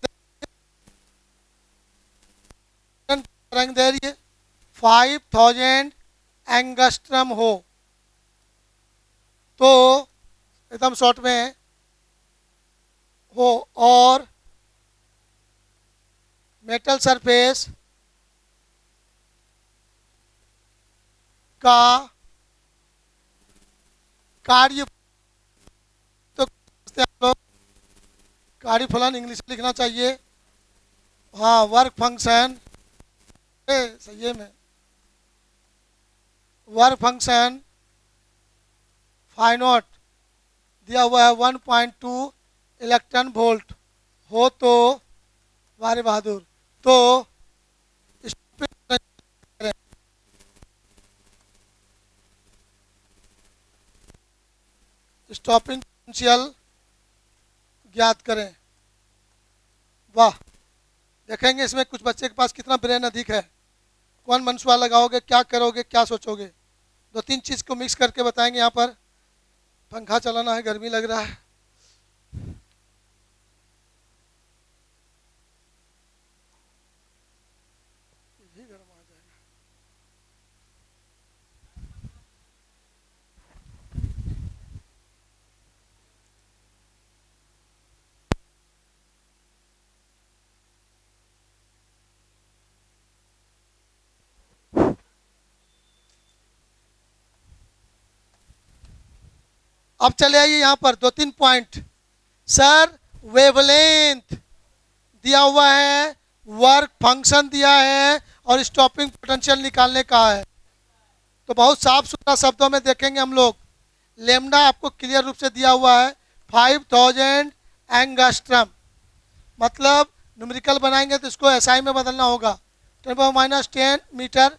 दैर्घ्य 5000 एंगस्ट्रम हो तो एकदम शॉर्ट में हो, और मेटल सरफेस का कार्य, तो हम लोग कार्यफलन इंग्लिश में लिखना चाहिए। हाँ, वर्क फंक्शन, सही है में वर्क फंक्शन फाई नॉट दिया हुआ है 1.2 इलेक्ट्रॉन वोल्ट हो तो वारे बहादुर, तो स्टॉपिंग पोटेंशियल ज्ञात करें। वाह, देखेंगे इसमें कुछ बच्चे के पास कितना ब्रेन अधिक है। कौन मनसुआ लगाओगे, क्या करोगे, क्या सोचोगे? दो तीन चीज़ को मिक्स करके बताएंगे। यहाँ पर पंखा चलाना है, गर्मी लग रहा है। ये गर्म आ जाएगा। अब चले आइए यहाँ पर दो तीन पॉइंट। सर वेवलेंथ दिया हुआ है, वर्क फंक्शन दिया है, और स्टॉपिंग पोटेंशियल निकालने का है। तो बहुत साफ सुथरा शब्दों में देखेंगे हम लोग। लेमडा आपको क्लियर रूप से दिया हुआ है 5000 एंगस्ट्रम, मतलब न्यूमेरिकल बनाएंगे तो इसको एसआई में बदलना होगा, 10⁻⁻10 मीटर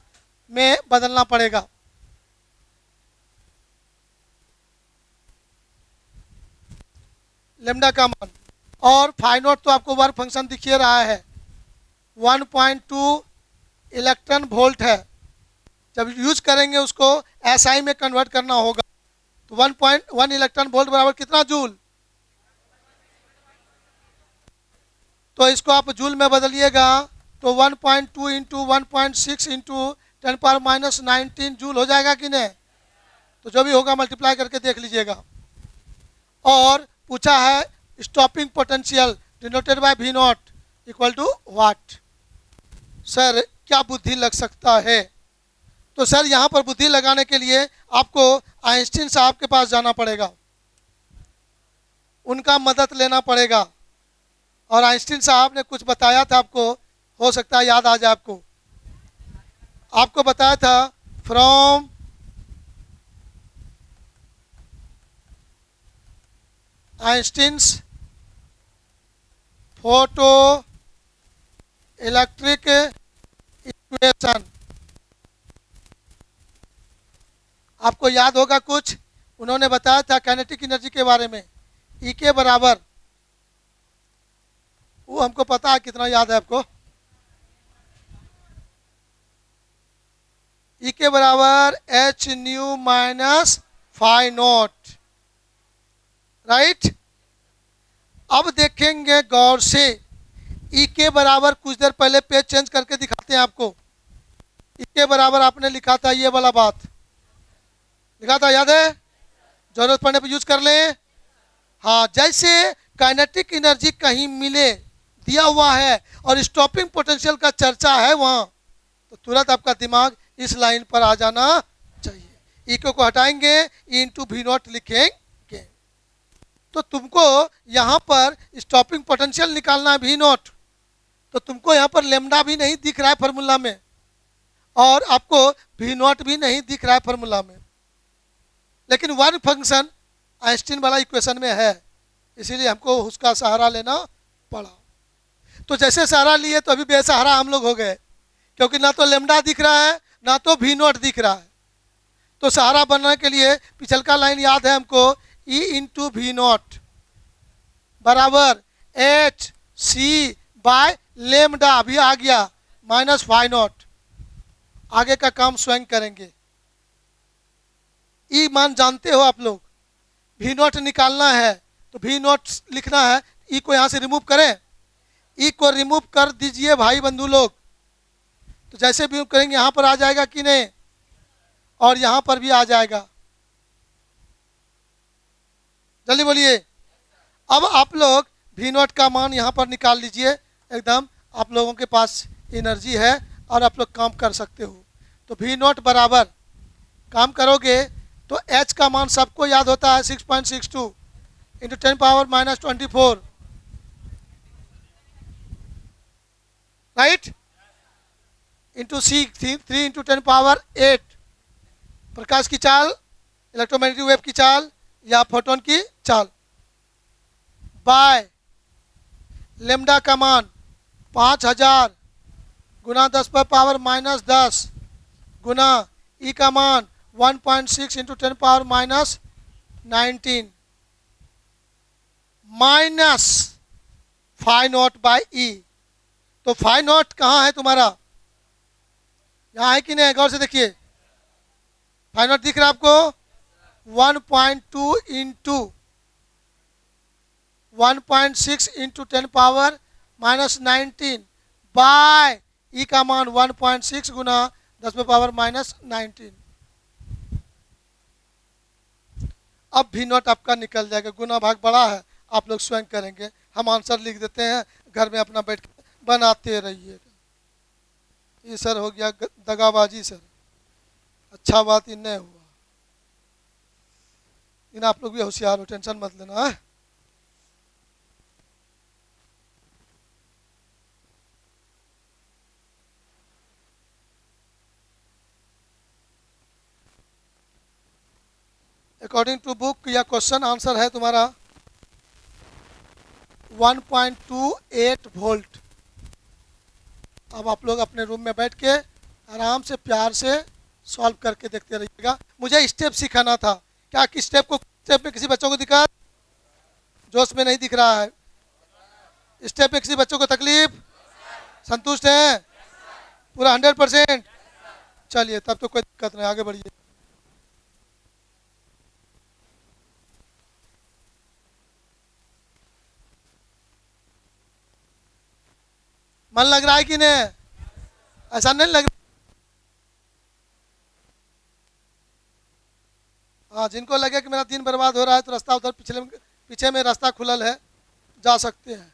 में बदलना पड़ेगा। लेमडा का मान, और फाई नॉट तो आपको वर्क फंक्शन दिखिए रहा है 1.2 इलेक्ट्रॉन वोल्ट है। जब यूज करेंगे उसको एसआई में कन्वर्ट करना होगा, तो 1.1 इलेक्ट्रॉन वोल्ट बराबर कितना जूल, तो इसको आप जूल में बदलिएगा तो 1.2 इंटू 1.6 इंटू 10⁻⁻19 जूल हो जाएगा कि नहीं? तो जो भी होगा मल्टीप्लाई करके देख लीजिएगा। और पूछा है stopping potential denoted by V not equal to what. Sir क्या बुद्धि लग सकता है? तो सर यहाँ पर बुद्धि लगाने के लिए आपको आइंस्टीन साहब के पास जाना पड़ेगा, उनका मदद लेना पड़ेगा। और आइंस्टीन साहब ने कुछ बताया था आपको, हो सकता है याद आ जाए आपको। आपको बताया था from Einstein's photo electric equation, आपको याद होगा कुछ उन्होंने बताया था काइनेटिक एनर्जी के बारे में। ई के बराबर, वो हमको पता है कितना याद है आपको, ई के बराबर H nu minus phi not, right. अब देखेंगे गौर से, ई के बराबर कुछ देर पहले पेज चेंज करके दिखाते हैं आपको। ई के बराबर आपने लिखा था ये वाला बात लिखा था, याद है? जरूरत पड़ने पर यूज कर लें। हाँ, जैसे काइनेटिक एनर्जी कहीं मिले दिया हुआ है और स्टॉपिंग पोटेंशियल का चर्चा है वहां, तो तुरंत आपका दिमाग इस लाइन पर आ जाना चाहिए। इको को हटाएंगे, ई इंटू वी नॉट लिखेंगे, तो तुमको यहाँ पर स्टॉपिंग पोटेंशियल निकालना है वी नॉट, तो तुमको यहाँ पर लेमडा भी नहीं दिख रहा है फॉर्मूला में, और आपको वी नॉट भी नहीं दिख रहा है फॉर्मूला में, लेकिन वर्क फंक्शन आइंस्टीन वाला इक्वेशन में है, इसीलिए हमको उसका सहारा लेना पड़ा। तो जैसे सहारा लिए तो अभी बेसहारा हम लोग हो गए, क्योंकि ना तो लेमडा दिख रहा है ना तो वी नॉट दिख रहा है। तो सहारा बनने के लिए पिछलका लाइन याद है हमको, ई इंटू वी नॉट बराबर एच सी बाय लेमडा, अभी आ गया माइनस फाई नॉट। आगे का काम स्वयं करेंगे। ई मान जानते हो आप लोग, वी नॉट निकालना है तो वी नॉट लिखना है, ई को यहाँ से रिमूव करें, ई को रिमूव कर दीजिए भाई बंधु लोग, तो जैसे भी करेंगे यहाँ पर आ जाएगा कि नहीं, और यहाँ पर भी आ जाएगा। जल्दी बोलिए। अब आप लोग वी नॉट का मान यहाँ पर निकाल लीजिए, एकदम आप लोगों के पास एनर्जी है और आप लोग काम कर सकते हो। तो वी नॉट बराबर काम करोगे तो एच का मान सबको याद होता है 6.62 into 10 power minus 24, right, into C 3 into 10 power 8, प्रकाश की चाल, इलेक्ट्रोमैग्नेटिक वेव की चाल या फोटोन की चाल, बाय लेमडा का मान 5000 गुना 10 पर पावर माइनस 10 गुना ई का मान 1.6 into 10 power minus 19 minus phi nought by E. तो फाई नॉट कहाँ है तुम्हारा, यहाँ है कि नहीं, गौर से देखिए। फाई नॉट दिख रहा है आपको, 1.2 into 1.6 into 10 power minus 19 by E का मान 1.6 गुना 10 में पावर माइनस 19। अब भी नॉट आपका निकल जाएगा, गुना भाग बड़ा है, आप लोग स्वयं करेंगे, हम आंसर लिख देते हैं, घर में अपना बैठ के बनाते रहिएगा। ये सर हो गया दगाबाजी सर, अच्छा बात ही नहीं हुआ। इन आप लोग भी होशियार हो, टेंशन मत लेना है। अकॉर्डिंग टू बुक या क्वेश्चन आंसर है तुम्हारा 1.28 वोल्ट। अब आप लोग अपने रूम में बैठ के आराम से प्यार से सॉल्व करके देखते रहिएगा। मुझे स्टेप सिखाना था, क्या किस स्टेप में किसी बच्चों को दिक्कत, जोश में नहीं दिख रहा है, स्टेप में किसी बच्चों को तकलीफ, संतुष्ट हैं पूरा 100%? चलिए तब तो कोई दिक्कत नहीं, आगे बढ़िए। मन लग रहा है कि नहीं, ऐसा नहीं लग रहा? हाँ, जिनको लगे कि मेरा दिन बर्बाद हो रहा है तो रास्ता उधर पीछे में रास्ता खुलल है, जा सकते हैं।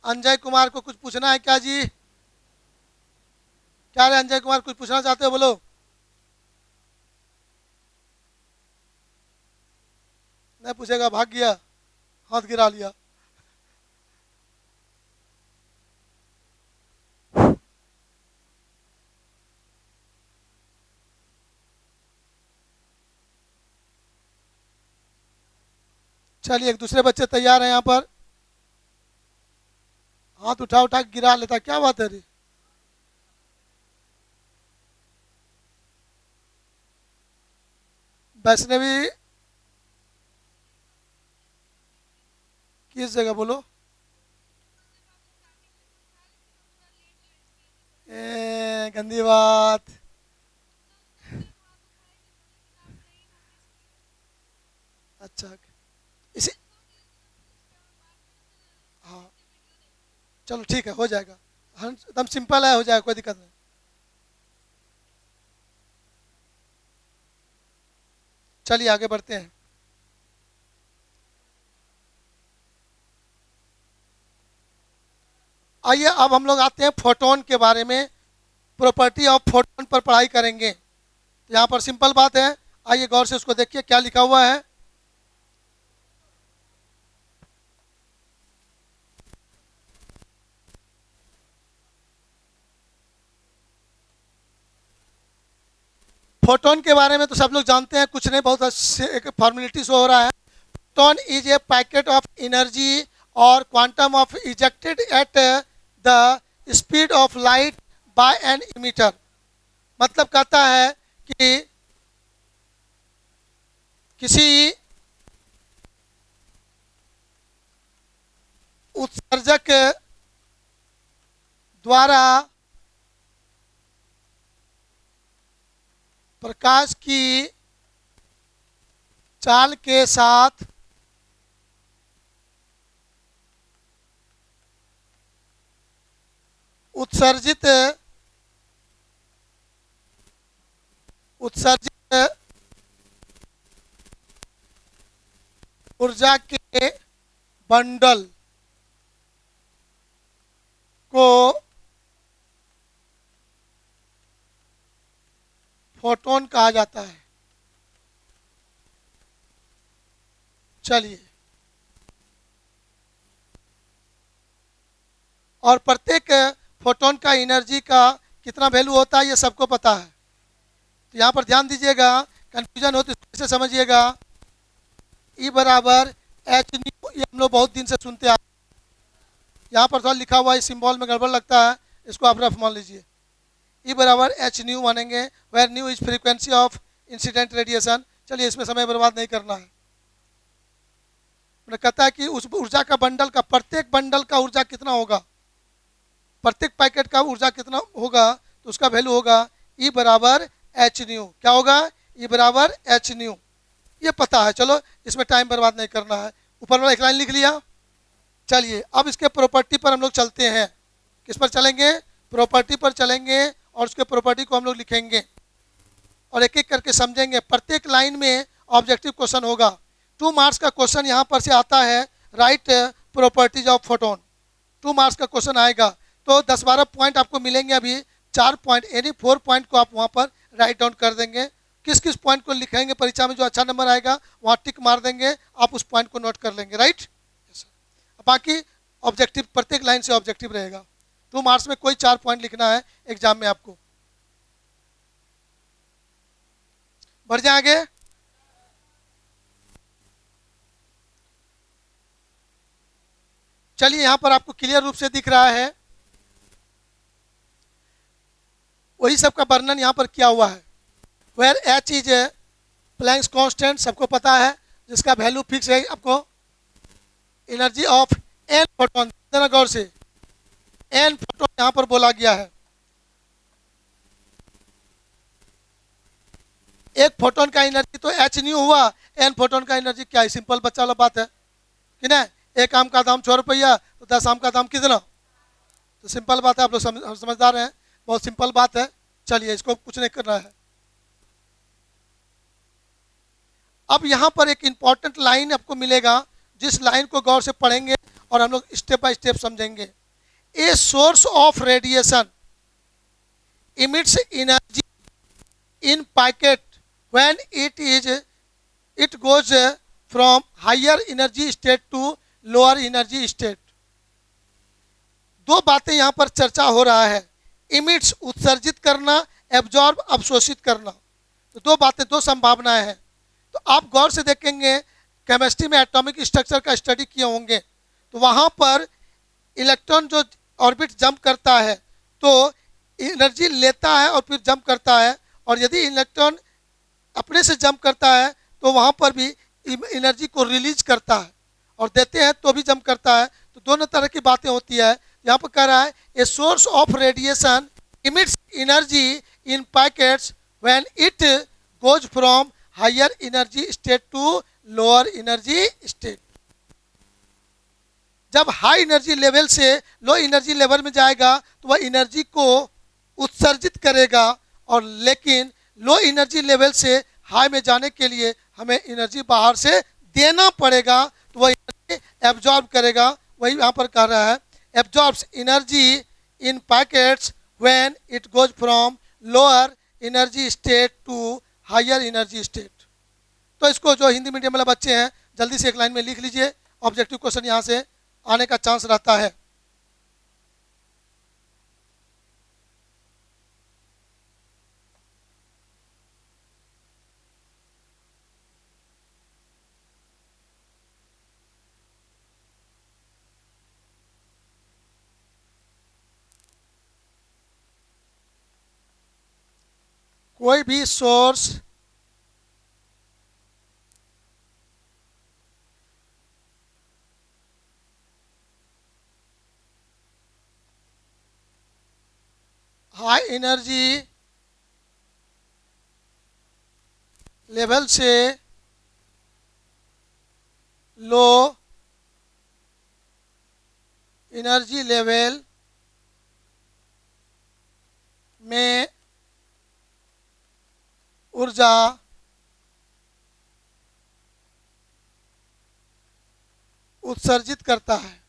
अंजय कुमार को कुछ पूछना है क्या जी? क्या रे अंजय कुमार, कुछ पूछना चाहते हो, बोलो। नहीं पूछेगा, भाग गया, हाथ गिरा लिया। चलिए एक दूसरे बच्चे तैयार हैं यहाँ पर, हाथ उठा उठा गिरा लेता, क्या बात है रे? वैष्णवी किस जगह बोलो? गंदी बात। अच्छा इसी, हाँ चलो ठीक है, हो जाएगा, एकदम सिंपल है, हो जाएगा, कोई दिक्कत नहीं। चलिए आगे बढ़ते हैं। आइए अब हम लोग आते हैं फोटोन के बारे में, प्रॉपर्टी ऑफ फोटोन पर पढ़ाई करेंगे। तो यहाँ पर सिंपल बात है, आइए गौर से उसको देखिए क्या लिखा हुआ है। फोटोन के बारे में तो सब लोग जानते हैं, कुछ नहीं, बहुत अच्छे एक फॉर्मेलिटी शो हो रहा है। Photon is a packet of energy और quantum of ejected at the speed of light by an emitter. मतलब कहता है कि किसी उत्सर्जक द्वारा प्रकाश की चाल के साथ उत्सर्जित उत्सर्जित ऊर्जा के बंडल को फोटोन कहा जाता है। चलिए, और प्रत्येक फोटोन का एनर्जी का कितना वैल्यू होता है ये सबको पता है। तो यहाँ पर ध्यान दीजिएगा, कंफ्यूजन हो तो इससे समझिएगा। ई बराबर एच न्यू, ये हम लोग बहुत दिन से सुनते आ, यहाँ पर थोड़ा लिखा हुआ है, सिंबल में गड़बड़ लगता है, इसको आप रफ मान लीजिए। ई बराबर एच न्यू मानेंगे, where nu is frequency of incident radiation. चलिए, इसमें समय बर्बाद नहीं करना है। मैंने कहता है कि उस ऊर्जा का बंडल का, प्रत्येक बंडल का ऊर्जा कितना होगा, प्रत्येक पैकेट का ऊर्जा कितना होगा, तो उसका वैल्यू होगा ई बराबर एच न्यू। क्या होगा? ई बराबर एच न्यू। ये पता है, चलो इसमें टाइम बर्बाद नहीं करना है। ऊपर वाला एक लाइन लिख लिया। चलिए, अब इसके प्रॉपर्टी पर हम लोग चलते हैं। किस पर चलेंगे? प्रॉपर्टी पर चलेंगे, और उसके प्रॉपर्टी को हम लोग लिखेंगे और एक एक करके समझेंगे। प्रत्येक लाइन में ऑब्जेक्टिव क्वेश्चन होगा। 2 मार्क्स का क्वेश्चन यहाँ पर से आता है, right properties of photon. 2 marks का क्वेश्चन आएगा, तो 10-12 पॉइंट आपको मिलेंगे। अभी 4 पॉइंट, यानी 4 पॉइंट को आप वहाँ पर राइट डाउन कर देंगे। किस किस पॉइंट को लिखेंगे परीक्षा में, जो अच्छा नंबर आएगा वहाँ टिक मार देंगे, आप उस पॉइंट को नोट कर लेंगे। राइट, बाकी ऑब्जेक्टिव प्रत्येक लाइन से ऑब्जेक्टिव रहेगा। 2 मार्क्स में कोई 4 पॉइंट लिखना है एग्जाम में आपको। बढ़ जाए आगे। चलिए, यहां पर आपको क्लियर रूप से दिख रहा है, वही सब का वर्णन यहां पर किया हुआ है। Where H is Planck's constant, सबको पता है, जिसका वैल्यू फिक्स है। आपको एनर्जी ऑफ एन फोटोन, देना गौर से, एन फोटोन यहां पर बोला गया है। एक फोटोन का एनर्जी तो एच न्यू हुआ, एन फोटोन का एनर्जी क्या है? सिंपल बच्चा वाला बात है कि नहीं? एक आम का दाम 6 रुपया, तो 10 आम का दाम कितना? तो सिंपल बात है, आप लोग समझदार हैं, बहुत सिंपल बात है। चलिए, इसको कुछ नहीं करना है। अब यहाँ पर एक इंपॉर्टेंट लाइन आपको मिलेगा, जिस लाइन को गौर से पढ़ेंगे और हम लोग स्टेप बाय स्टेप समझेंगे। A source of radiation emits energy in packet when it goes from higher energy state to lower energy state. दो बातें यहाँ पर चर्चा हो रहा है, इमिट्स उत्सर्जित करना, एब्जॉर्ब अवशोषित करना। तो दो बातें, दो संभावनाएं हैं। तो आप गौर से देखेंगे, केमिस्ट्री में एटॉमिक स्ट्रक्चर का स्टडी किए होंगे, तो वहाँ पर इलेक्ट्रॉन जो ऑर्बिट जंप करता है तो एनर्जी लेता है और फिर जंप करता है, और यदि इलेक्ट्रॉन अपने से जंप करता है तो वहाँ पर भी एनर्जी को रिलीज करता है, और देते हैं तो भी जंप करता है। तो दोनों तरह की बातें होती है। यहाँ पर कह रहा है a source of radiation emits energy in packets when it goes from higher energy state to lower energy state. जब हाई एनर्जी लेवल से लो एनर्जी लेवल में जाएगा तो वह एनर्जी को उत्सर्जित करेगा, और लेकिन लो एनर्जी लेवल से हाई में जाने के लिए हमें एनर्जी बाहर से देना पड़ेगा, तो वह एनर्जी एब्जॉर्ब करेगा। वही यहाँ पर कह रहा है, absorbs energy in packets when it goes from lower energy state to higher energy state. तो इसको जो हिंदी मीडियम वाले बच्चे हैं, जल्दी से एक लाइन में लिख लीजिए, ऑब्जेक्टिव क्वेश्चन यहाँ से आने का चांस रहता है। कोई भी सोर्स हाई एनर्जी लेवल से लो एनर्जी लेवल में ऊर्जा उत्सर्जित करता है।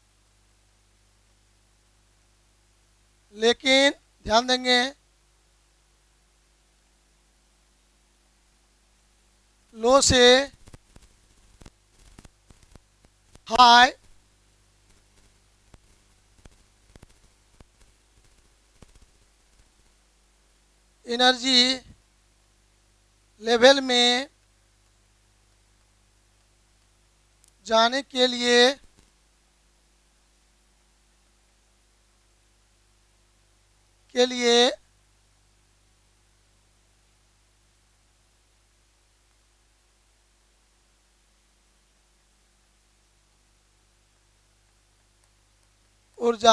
लेकिन ध्यान देंगे, लो से हाई एनर्जी लेवल में जाने के लिए ऊर्जा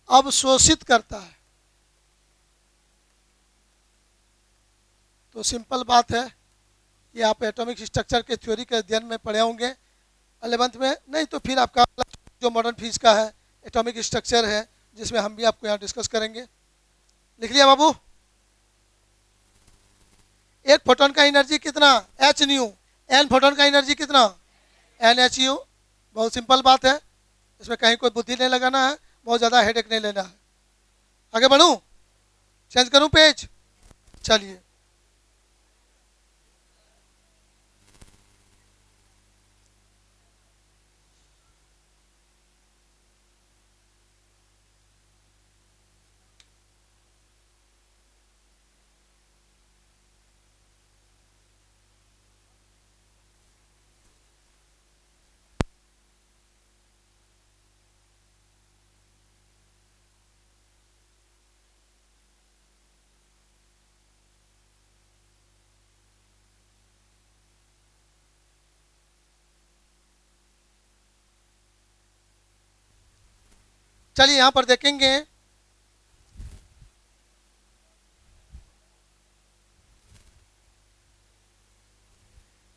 अवशोषित करता है। तो सिंपल बात है, ये आप एटॉमिक स्ट्रक्चर के थ्योरी के अध्ययन में पढ़े होंगे 11th में, नहीं तो फिर आपका जो मॉडर्न फिजिक्स का है एटॉमिक स्ट्रक्चर है, जिसमें हम भी आपको यहाँ डिस्कस करेंगे। लिख लिया बाबू? एक फोटोन का एनर्जी कितना? H nu. एन फोटोन का एनर्जी कितना? N H nu. बहुत सिंपल बात है, इसमें कहीं कोई बुद्धि नहीं लगाना है, बहुत ज़्यादा हेडेक नहीं लेना है। आगे बढ़ूँ? चेंज करूँ पेज? चलिए, चलिए यहाँ पर देखेंगे,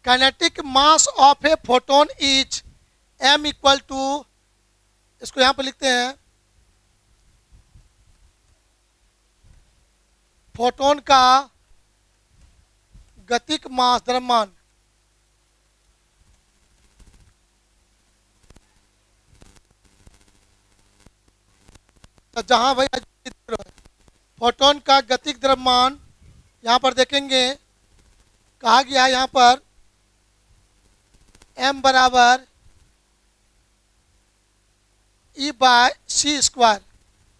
kinetic mass of a photon is m equal to, इसको यहाँ पर लिखते हैं, फोटोन का गतिक मास द्रव्यमान जहां भाई फोटोन का गतिक द्रव्यमान यहाँ पर देखेंगे, कहा गया है यहाँ पर m बराबर E बाय सी स्क्वायर।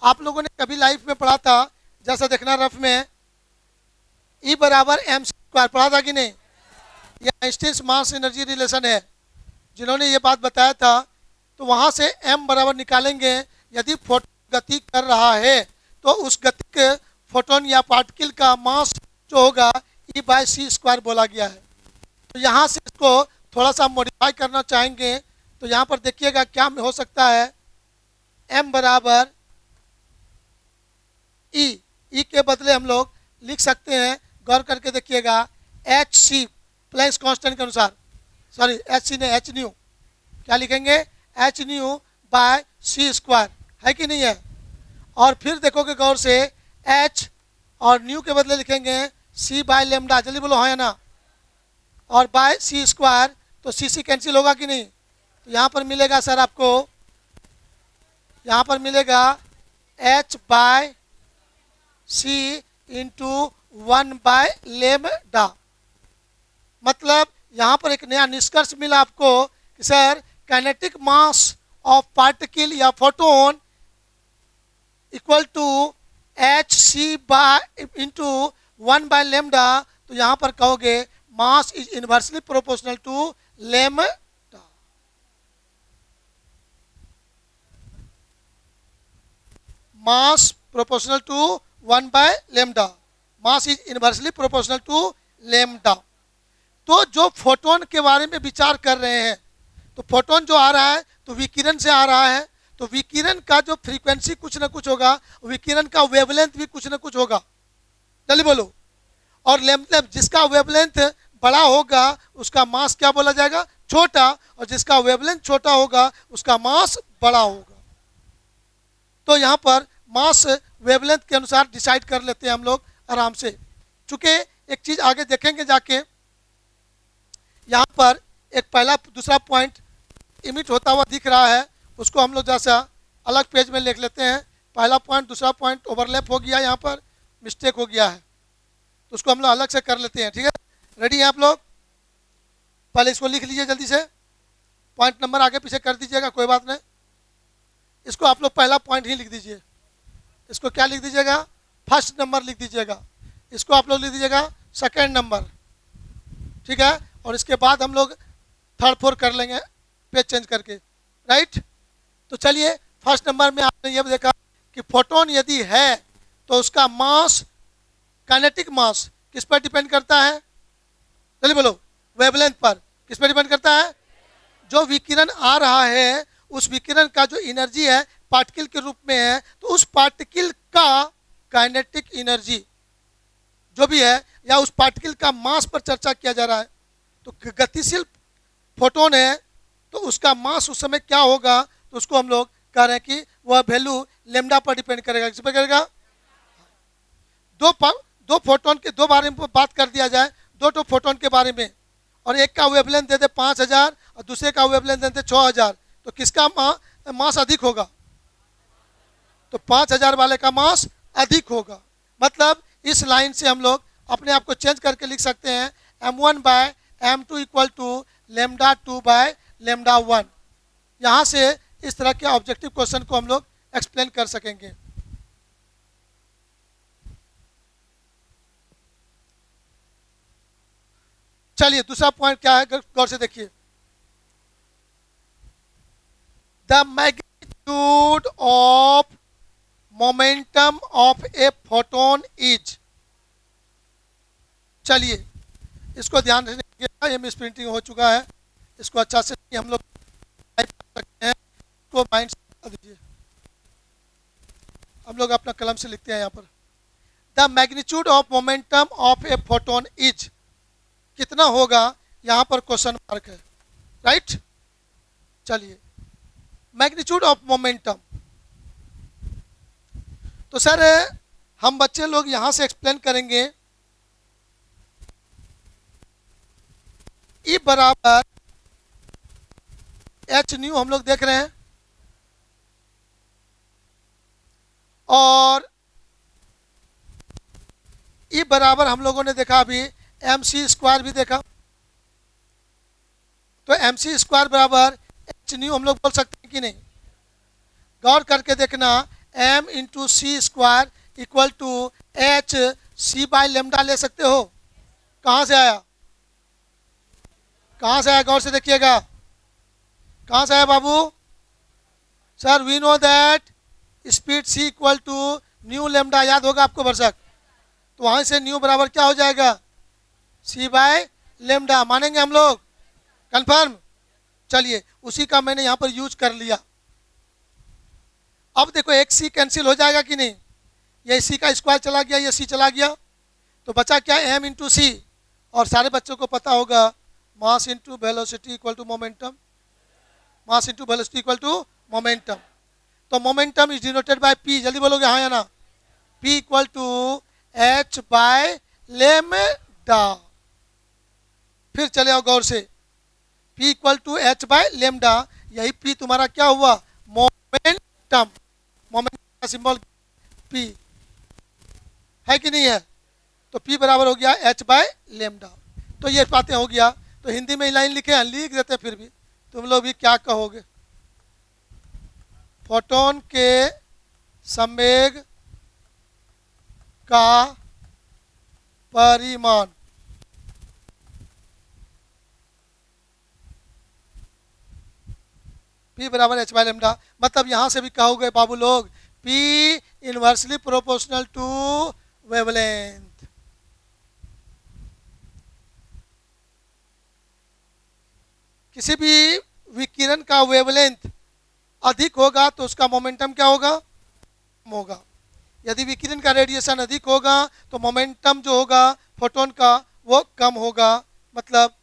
आप लोगों ने कभी लाइफ में पढ़ा था, जैसा देखना रफ में, E बराबर एम स्क्वायर पढ़ा था कि नहीं? यह आइंस्टीन मास एनर्जी रिलेशन है। जिन्होंने ये बात बताया था, तो वहाँ से m बराबर निकालेंगे। यदि फोटोन गति कर रहा है तो उस गति के फोटोन या पार्टिकल का मास जो होगा E बाय सी स्क्वायर बोला गया है। तो यहाँ से इसको थोड़ा सा मॉडिफाई करना चाहेंगे, तो यहाँ पर देखिएगा क्या हो सकता है, m बराबर E के बदले हम लोग लिख सकते हैं, गौर करके देखिएगा, एच सी प्लस कॉन्स्टेंट के अनुसार, सॉरी एच सी ने एच न्यू, क्या लिखेंगे? H new bye C square, है कि नहीं है? और फिर देखोगे गौर से, एच और न्यू के बदले लिखेंगे सी बाय लेमडा, जल्दी बोलो हाँ या ना, और बाय सी स्क्वायर, तो सी सी कैंसिल होगा कि नहीं? तो यहाँ पर मिलेगा सर आपको, यहाँ पर मिलेगा H by C into 1 by lambda. मतलब यहाँ पर एक नया निष्कर्ष मिला आपको कि sir kinetic mass of particle या photon equal to H C by into 1 by lambda. तो यहाँ पर कहोगे mass is inversely proportional to lambda. Mass proportional to 1 by lambda. Mass is inversely proportional to lambda. तो जो फोटोन के बारे में विचार कर रहे हैं, तो फोटोन जो आ रहा है तो विकिरण से आ रहा है, तो विकिरण का जो फ्रीक्वेंसी कुछ ना कुछ होगा, विकिरण का वेवलेंथ भी कुछ ना कुछ होगा। जल्दी बोलो। और लेमडा जिसका वेवलेंथ बड़ा होगा उसका मास क्या बोला जाएगा? छोटा। और जिसका वेवलेंथ छोटा होगा उसका मास बड़ा होगा। तो यहाँ पर मास वेवलेंथ के अनुसार डिसाइड कर लेते हैं हम लोग आराम से। चूंकि एक चीज आगे देखेंगे जाके, यहाँ पर एक पहला दूसरा पॉइंट इमिट होता हुआ दिख रहा है, उसको हम लोग जैसा अलग पेज में लिख लेते हैं। पहला पॉइंट दूसरा पॉइंट ओवरलैप हो गया, यहाँ पर मिस्टेक हो गया है, तो उसको हम लोग अलग से कर लेते हैं। ठीक है, रेडी हैं आप लोग? पहले इसको लिख लीजिए जल्दी से, पॉइंट नंबर आगे पीछे कर दीजिएगा, कोई बात नहीं। इसको आप लोग पहला पॉइंट ही लिख दीजिए। इसको क्या लिख दीजिएगा? फर्स्ट नंबर लिख दीजिएगा। इसको आप लोग लिख दीजिएगा सेकेंड नंबर। ठीक है, और इसके बाद हम लोग थर्ड फोर्थ कर लेंगे पेज चेंज करके। राइट, तो चलिए फर्स्ट नंबर में आपने ये देखा कि फोटोन यदि है तो उसका मास, काइनेटिक मास किस पर डिपेंड करता है? चलिए बोलो। वेवलेंथ पर। किस पर डिपेंड करता है? जो विकिरण आ रहा है उस विकिरण का जो एनर्जी है पार्टिकल के रूप में है, तो उस पार्टिकल का काइनेटिक एनर्जी जो भी है, या उस पार्टिकल का मास पर चर्चा किया जा रहा है। तो गतिशील फोटोन है तो उसका मास उस समय क्या होगा, तो उसको हम लोग कह रहे हैं कि वह वैल्यू लेमडा पर डिपेंड करेगा। किस पर करेगा? दो फोटोन के दो बारे में बात कर दिया जाए, दो फोटोन के बारे में, और एक का वेवलेंथ दे दे 5000 और दूसरे का वेवलेंथ दे दे 6000, तो किसका मास अधिक होगा? तो 5000 वाले का मास अधिक होगा। मतलब इस लाइन से हम लोग अपने आप को चेंज करके लिख सकते हैं m1 by m2 equal to lambda 2 by lambda 1। यहाँ से इस तरह के ऑब्जेक्टिव क्वेश्चन को हम लोग एक्सप्लेन कर सकेंगे। चलिए दूसरा पॉइंट क्या है, गौर से देखिए। The magnitude of momentum of a photon is. चलिए इसको ध्यान रखिएगा, ये मिस प्रिंटिंग हो चुका है, इसको अच्छा से हम लोग टाइप कर सकते हैं। इसको माइंड से दीजिए, हम लोग अपना कलम से लिखते हैं यहाँ पर। The magnitude of momentum of a photon is, कितना होगा, यहाँ पर क्वेश्चन मार्क है। राइट, चलिए मैग्नीट्यूड ऑफ मोमेंटम, तो सर हम बच्चे लोग यहाँ से एक्सप्लेन करेंगे। ई बराबर एच न्यू हम लोग देख रहे हैं, और ई बराबर हम लोगों ने देखा अभी एम सी स्क्वायर भी देखा, तो एम सी स्क्वायर बराबर एच न्यू हम लोग बोल सकते हैं कि नहीं? गौर करके देखना, M into C square equal to H C by lambda ले सकते हो। कहाँ से आया? कहाँ से आया? गौर से देखिएगा, कहाँ से आया बाबू? Sir we know that speed C equal to nu lambda, याद होगा आपको वर्षक। तो वहाँ से न्यू बराबर क्या हो जाएगा? सी बाय लेमडा। मानेंगे हम लोग? कंफर्म? चलिए उसी का मैंने यहाँ पर यूज कर लिया। अब देखो एक सी कैंसिल हो जाएगा कि नहीं? ये सी का स्क्वायर चला गया, ये सी चला गया, तो बचा क्या? M into C. और सारे बच्चों को पता होगा mass into velocity equal to momentum, mass into velocity equal to momentum. तो momentum is denoted by P, जल्दी बोलोगे हाँ या ना? P equal to H by lambda. फिर चले आओ गौर से, P equal to H by lambda, यही P तुम्हारा क्या हुआ? मोमेंटम। मोमेंटम का सिंबल P है कि नहीं है? तो P बराबर हो गया एच बाय लेमडा। तो ये बातें हो गया। तो हिंदी में लाइन लिखे हैं, लिख देते हैं, फिर भी तुम लोग भी क्या कहोगे? फोटोन के संवेग का परिमाण P बराबर एच बाय लेमडा। मतलब यहां से भी कहोगे बाबू लोग P inversely proportional to wavelength. किसी भी विकिरण का वेवलेंथ अधिक होगा तो उसका मोमेंटम क्या होगा, कम होगा। यदि विकिरण का रेडिएशन अधिक होगा तो मोमेंटम जो होगा फोटोन का वो कम होगा। मतलब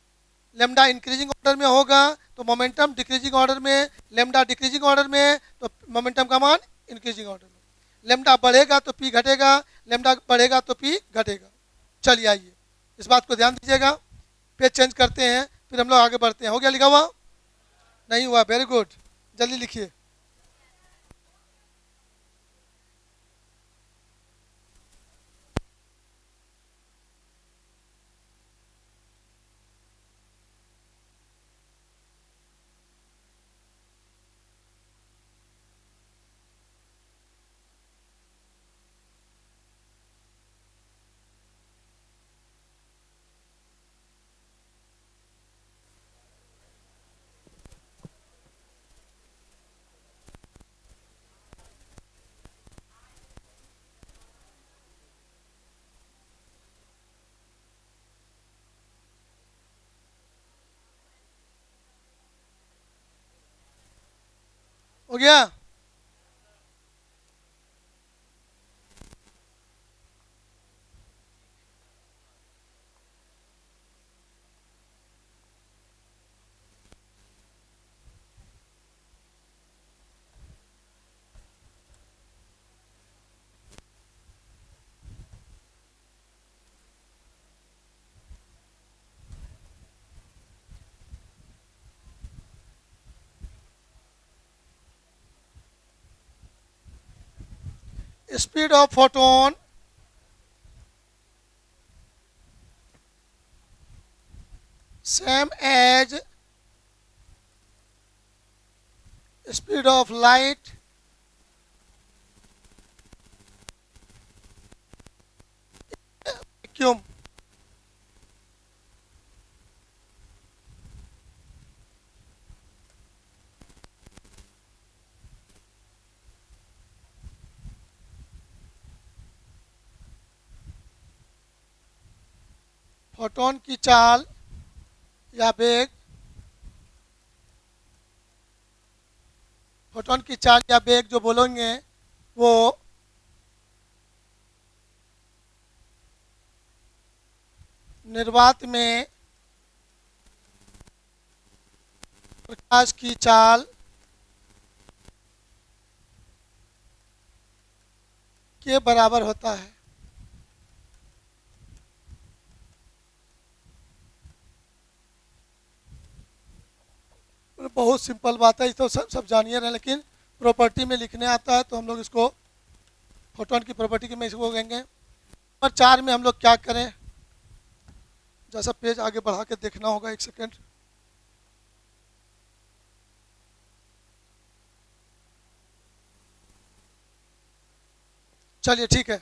लेमडा इंक्रीजिंग ऑर्डर में होगा तो मोमेंटम डिक्रीजिंग ऑर्डर में, लेमडा डिक्रीजिंग ऑर्डर में तो मोमेंटम का मान इंक्रीजिंग ऑर्डर में। लेमडा बढ़ेगा तो पी घटेगा, लेमडा बढ़ेगा तो पी घटेगा। चलिए आइए इस बात को ध्यान दीजिएगा। पेज चेंज करते हैं फिर हम लोग आगे बढ़ते हैं। हो गया लिखा हुआ? नहीं हुआ? वेरी गुड, जल्दी लिखिए। हो गया? Speed of photon same as speed of light vacuum। Photon की चाल या वेग, फोटोन की चाल या वेग जो बोलेंगे वो निर्वात में प्रकाश की चाल के बराबर होता है। बहुत सिंपल बात है, तो सब जानिए रहे, लेकिन प्रॉपर्टी में लिखने आता है तो हम लोग इसको फोटोन की प्रॉपर्टी के में इसको कहेंगे। नंबर 4 में हम लोग क्या करें, जैसा पेज आगे बढ़ा के देखना होगा, एक सेकेंड। चलिए ठीक है,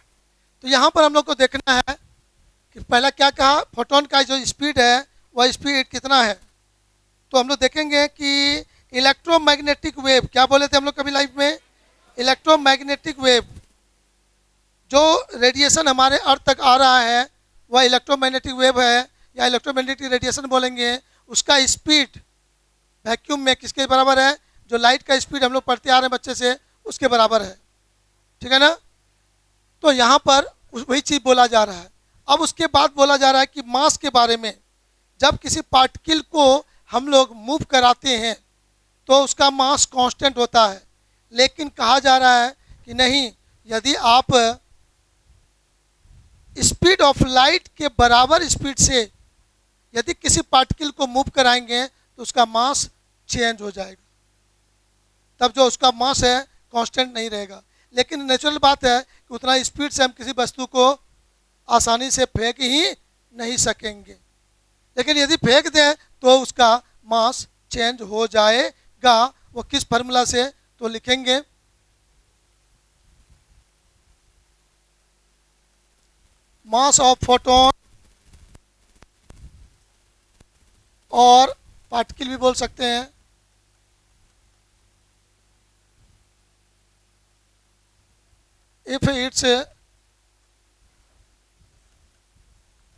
तो यहाँ पर हम लोग को देखना है कि पहला क्या कहा, फोटोन का जो स्पीड है वह स्पीड कितना है। तो हम लोग देखेंगे कि इलेक्ट्रोमैग्नेटिक वेव, क्या बोले थे हम लोग कभी लाइफ में, इलेक्ट्रोमैग्नेटिक वेव, जो रेडिएशन हमारे अर्थ तक आ रहा है वह इलेक्ट्रोमैग्नेटिक वेव है या इलेक्ट्रोमैग्नेटिक रेडिएशन बोलेंगे। उसका स्पीड वैक्यूम में किसके बराबर है, जो लाइट का स्पीड हम लोग पढ़ते आ रहे हैं बच्चे से उसके बराबर है। ठीक है ना? तो यहाँ पर वही चीज़ बोला जा रहा है। अब उसके बाद बोला जा रहा है कि मास के बारे में, जब किसी पार्टिकल को हम लोग मूव कराते हैं तो उसका मास कांस्टेंट होता है, लेकिन कहा जा रहा है कि नहीं, यदि आप स्पीड ऑफ लाइट के बराबर स्पीड से यदि किसी पार्टिकल को मूव कराएंगे तो उसका मास चेंज हो जाएगा, तब जो उसका मास है कांस्टेंट नहीं रहेगा। लेकिन नेचुरल बात है कि उतना स्पीड से हम किसी वस्तु को आसानी से फेंक ही नहीं सकेंगे, लेकिन यदि फेंक दें तो उसका मास चेंज हो जाएगा। वो किस फार्मूला से, तो लिखेंगे मास ऑफ फोटोन, और पार्टिकल भी बोल सकते हैं, if its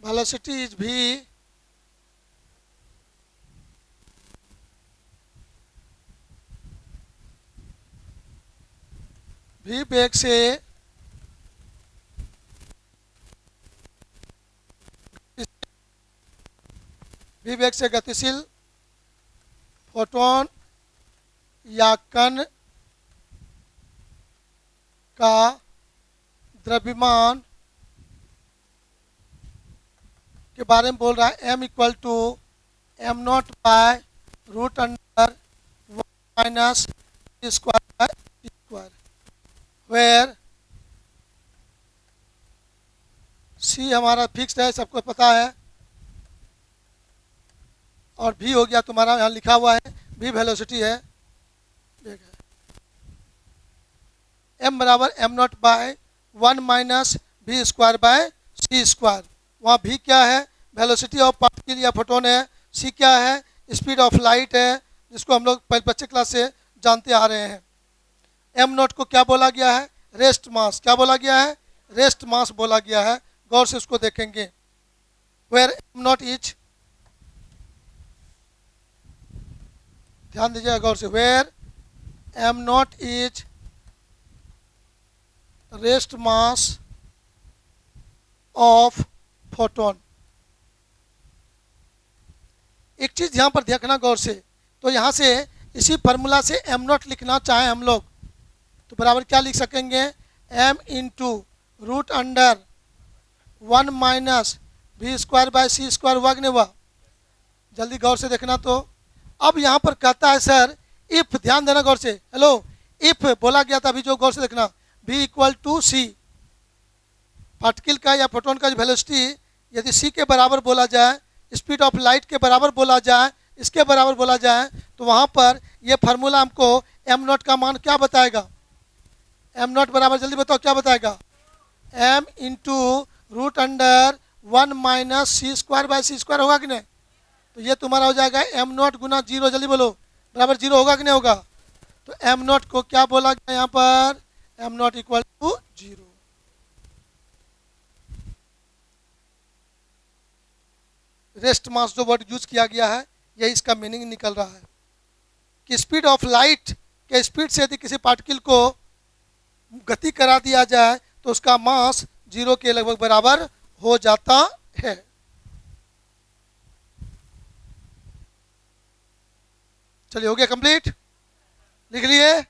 velocity is v v वेग से गतिशील फोटोन या कण का द्रव्यमान के बारे में बोल रहा है। m equal to M not by root under one minus T square by T square, where c हमारा फिक्स्ड है, सबको पता है, और v हो गया तुम्हारा यहाँ लिखा हुआ है, v वेलोसिटी है, m बराबर M not by one minus V square by C square. वहाँ v क्या है? वेलोसिटी ऑफ पार्टिकल या फोटोन है। c क्या है? स्पीड ऑफ लाइट है, जिसको हम लोग पहले बच्चे क्लास से जानते आ रहे हैं। m नॉट को क्या बोला गया है? Rest mass. क्या बोला गया है? रेस्ट मास बोला गया है। गौर से उसको देखेंगे। वेयर m नॉट इज, ध्यान दीजिएगा गौर से, where m not is rest mass of photon. एक चीज यहां पर देखना गौर से, तो यहां से इसी फार्मूला से m नॉट लिखना चाहें हम लोग तो बराबर क्या लिख सकेंगे? m into root under one minus V square by C square हुआ कि नहीं हुआ? जल्दी गौर से देखना। तो अब यहाँ पर कहता है सर इफ, ध्यान देना गौर से, हेलो, इफ बोला गया था अभी, जो गौर से देखना, v equal to C, particle का या फोटोन का वेलोसिटी यदि c के बराबर बोला जाए, स्पीड ऑफ लाइट के बराबर बोला जाए, इसके बराबर बोला जाए, तो वहाँ पर ये फार्मूला हमको m नॉट का मान क्या बताएगा? m नॉट बराबर, जल्दी बताओ क्या बताएगा? m into root under one minus C square by C square होगा कि नहीं? तो ये तुम्हारा हो जाएगा m नॉट गुना जीरो, जल्दी बोलो, बराबर जीरो होगा कि नहीं होगा? तो m नॉट को क्या बोला गया यहाँ पर? m not equal to zero. Rest mass जो वर्ड यूज किया गया है, यही इसका मीनिंग निकल रहा है कि स्पीड ऑफ लाइट के स्पीड से यदि किसी पार्टिकल को गति करा दिया जाए तो उसका मास जीरो के लगभग बराबर हो जाता है। चलिए, हो गया कंप्लीट? लिख लिए?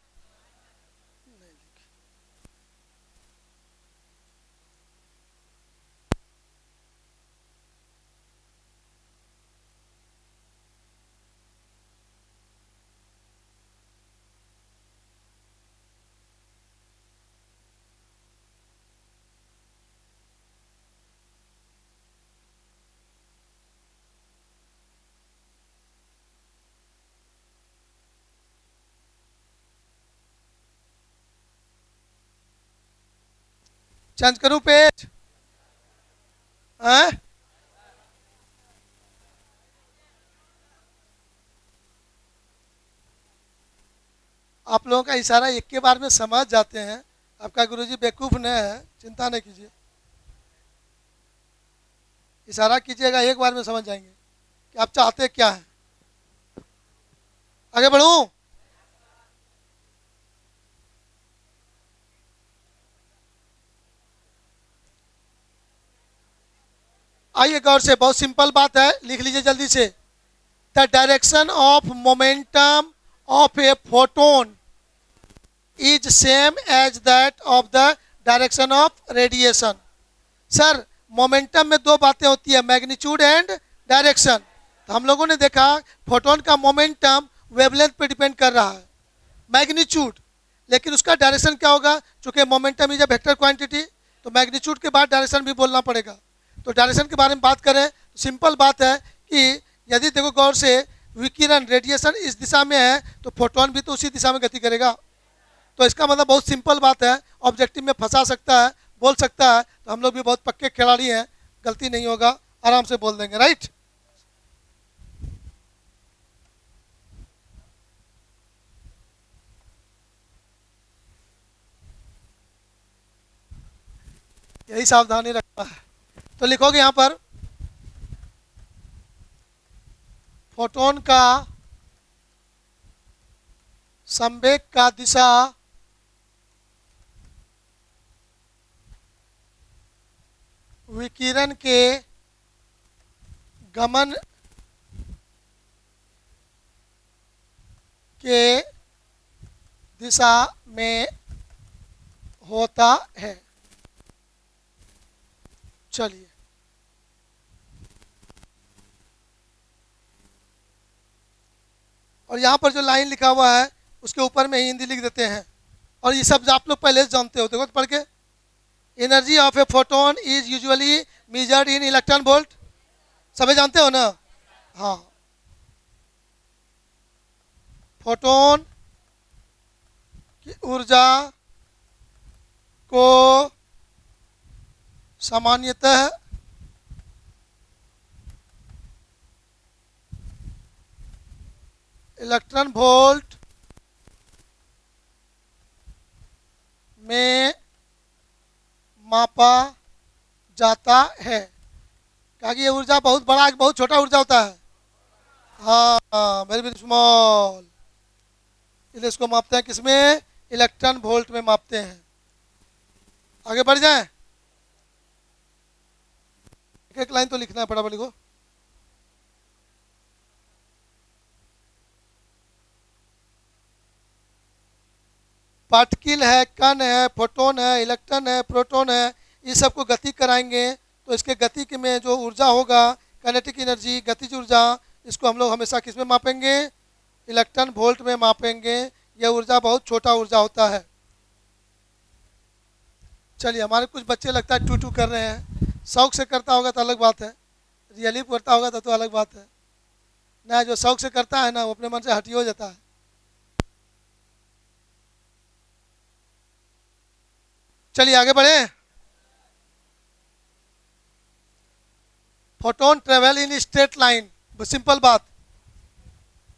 चेंज करूं पेज? आप लोगों का इशारा एक के बार में समझ जाते हैं। आपका गुरुजी बेवकूफ नहीं है, चिंता नहीं कीजिए, इशारा कीजिएगा, एक बार में समझ जाएंगे कि आप चाहते क्या हैं। आगे बढ़ूं? आइए गौर से, बहुत सिंपल बात है, लिख लीजिए जल्दी से। The direction of momentum of a photon is same as that of the direction of radiation. Sir, momentum में दो बातें होती है, मैग्नीट्यूड एंड डायरेक्शन। तो हम लोगों ने देखा फोटोन का मोमेंटम वेवलेंथ पे डिपेंड कर रहा है, मैग्नीट्यूड, लेकिन उसका डायरेक्शन क्या होगा? चूंकि momentum is a vector quantity, तो मैग्नीट्यूड के बाद डायरेक्शन भी बोलना पड़ेगा। तो डायरेक्शन के बारे में बात करें तो सिंपल बात है कि यदि देखो गौर से, विकिरण रेडिएशन इस दिशा में है तो फोटोन भी तो उसी दिशा में गति करेगा। तो इसका मतलब बहुत सिंपल बात है, ऑब्जेक्टिव में फंसा सकता है, बोल सकता है। तो हम लोग भी बहुत पक्के खिलाड़ी हैं, गलती नहीं होगा, आराम से बोल देंगे, राइट? यही सावधानी रखना है। तो लिखोगे यहां पर फोटोन का संवेग का दिशा विकिरण के गमन के दिशा में होता है। चलिए, और यहाँ पर जो लाइन लिखा हुआ है उसके ऊपर में ही हिंदी लिख देते हैं, और ये सब आप लोग पहले से जानते हो, देखो तो पढ़ के। Energy of a photon is usually measured in electron volt, सभी जानते हो ना? हाँ, फोटोन की ऊर्जा को सामान्यतः इलेक्ट्रॉन वोल्ट में मापा जाता है। कहा कि ये ऊर्जा बहुत बड़ा बहुत छोटा ऊर्जा होता है। हाँ, वेरी वेरी स्मॉल, इसलिए इसको मापते हैं किसमें? इलेक्ट्रॉन वोल्ट में मापते हैं। आगे बढ़ जाएं, एक एक लाइन तो लिखना है, फटाफट लिखो। पार्टिकल है, कण है, फोटोन है, इलेक्ट्रॉन है, प्रोटॉन है, इस सबको गति कराएंगे तो इसके गति के में जो ऊर्जा होगा, काइनेटिक एनर्जी, गतिज ऊर्जा, इसको हम लोग हमेशा किस में मापेंगे? इलेक्ट्रॉन वोल्ट में मापेंगे। यह ऊर्जा बहुत छोटा ऊर्जा होता है। चलिए, हमारे कुछ बच्चे लगता है टू टू कर रहे हैं, शौक से करता होगा तो अलग बात है, रियली करता होगा तो अलग बात है ना। जो शौक से करता है ना, वो अपने मन से हटी हो जाता है। चलिए आगे बढ़े। Photon travel in straight line, simple बात,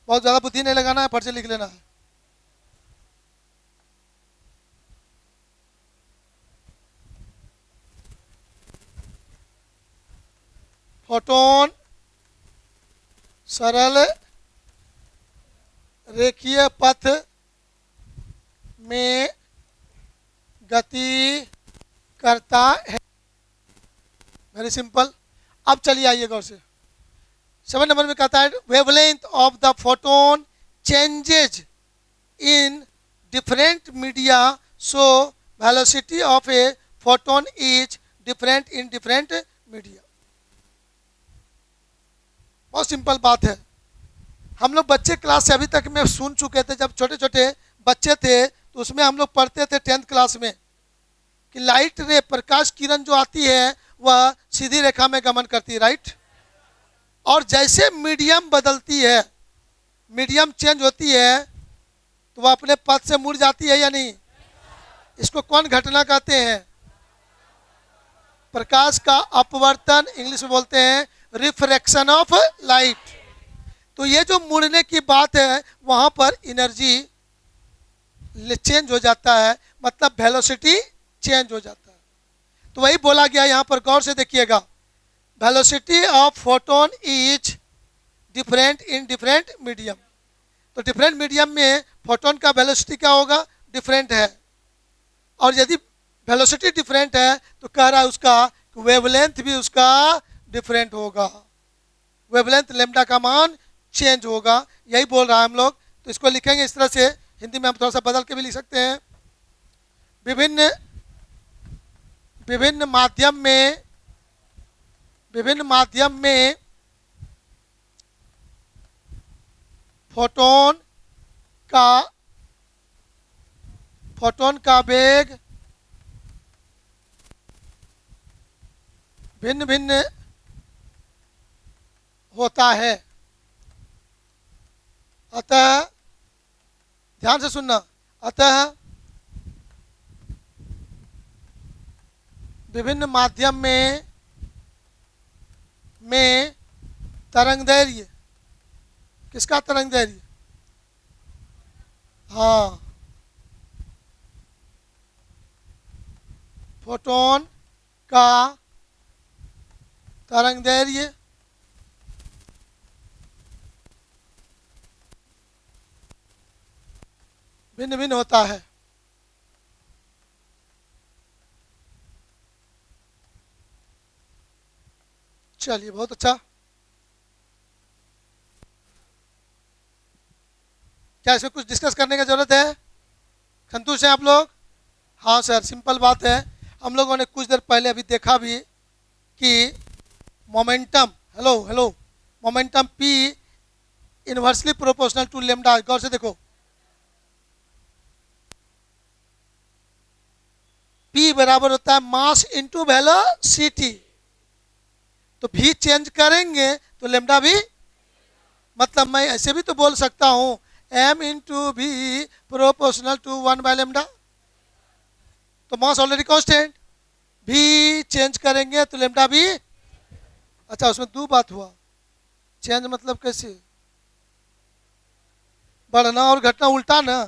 बहुत ज़्यादा बुद्धि नहीं लगाना है, फट से लिख लेना है। फोटोन सरल रेखीय पथ में गति करता है। Very simple. अब चलिए आइए गौर से, 7 नंबर में कहता है wavelength of the photon changes in different media, so velocity of a photon is different in different media. बहुत सिंपल बात है। हम लोग बच्चे क्लास से अभी तक में सुन चुके थे, जब छोटे छोटे बच्चे थे तो उसमें हम लोग पढ़ते थे 10th क्लास में कि लाइट रे, प्रकाश किरण जो आती है वह सीधी रेखा में गमन करती है, राइट। और जैसे मीडियम बदलती है, मीडियम चेंज होती है, तो वह अपने पथ से मुड़ जाती है या नहीं? इसको कौन घटना कहते हैं? प्रकाश का अपवर्तन, इंग्लिश में बोलते हैं रिफ्रैक्शन ऑफ लाइट। तो ये जो मुड़ने की बात है, वहां पर एनर्जी चेंज हो जाता है, मतलब वेलोसिटी चेंज हो जाता है। तो वही बोला गया यहाँ पर, गौर से देखिएगा, velocity of photon is different in different medium. तो डिफरेंट मीडियम में फोटोन का वेलोसिटी क्या होगा? डिफरेंट है। और यदि वेलोसिटी डिफरेंट है तो कह रहा है उसका वेवलेंथ भी उसका डिफरेंट होगा, वेवलेंथ लेमडा का मान चेंज होगा, यही बोल रहा है हम लोग। तो इसको लिखेंगे इस तरह से, हिंदी में हम थोड़ा सा बदल के भी लिख सकते हैं। विभिन्न विभिन्न माध्यम में फोटोन का वेग भिन्न भिन्न होता है। अतः ध्यान से सुनना, अतः विभिन्न माध्यम में तरंगदैर्घ्य, किसका तरंगदैर्घ्य? हाँ, फोटोन का तरंगदैर्घ्य भिन्न भिन्न होता है। चलिए, बहुत अच्छा। क्या इसमें कुछ डिस्कस करने की जरूरत है? संतुष्ट हैं आप लोग? हाँ सर, सिंपल बात है। हम लोगों ने कुछ देर पहले अभी देखा भी कि momentum, hello hello, momentum P inversely proportional to lambda. गौर से देखो, पी बराबर होता है मास इंटू वेलोसिटी। तो भी चेंज करेंगे तो लेमडा भी, मतलब मैं ऐसे भी तो बोल सकता हूं एम इंटू भी प्रोपोर्शनल टू 1/λ। तो मास ऑलरेडी कांस्टेंट, भी चेंज करेंगे तो लेमडा भी। अच्छा, उसमें दो बात हुआ। चेंज मतलब कैसे? बढ़ना और घटना उल्टा ना।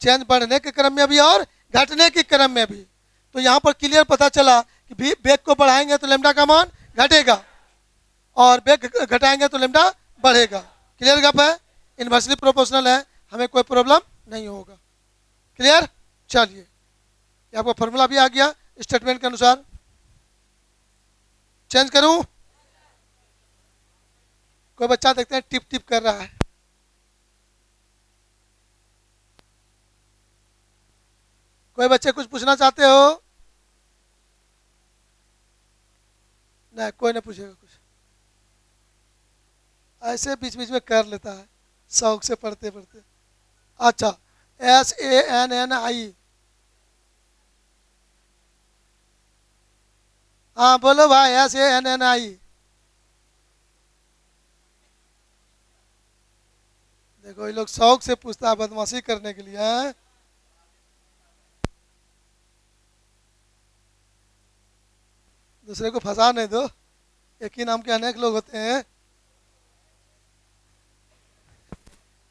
चेंज बढ़ने के क्रम में भी और घटने के क्रम में भी। तो यहाँ पर क्लियर पता चला कि भी वेग को बढ़ाएंगे तो लेमडा का मान घटेगा और वेग घटाएंगे तो लेमडा बढ़ेगा। क्लियर गप है, इनवर्सली प्रोपोर्शनल है, हमें कोई प्रॉब्लम नहीं होगा। क्लियर? चलिए, ये आपका फॉर्मूला भी आ गया स्टेटमेंट के अनुसार। चेंज करूं? कोई बच्चा देखते हैं टिप टिप कर रहा है। कोई बच्चे कुछ पूछना चाहते हो? नहीं, कोई नहीं पूछेगा कुछ। ऐसे बीच बीच में कर लेता है शौक से पढ़ते पढ़ते। अच्छा, SANNI। हाँ बोलो भाई, SANNI। देखो ये लोग शौक से पूछता है बदमाशी करने के लिए है? दूसरे को फंसा नहीं दो, एक ही नाम के अनेक लोग होते हैं।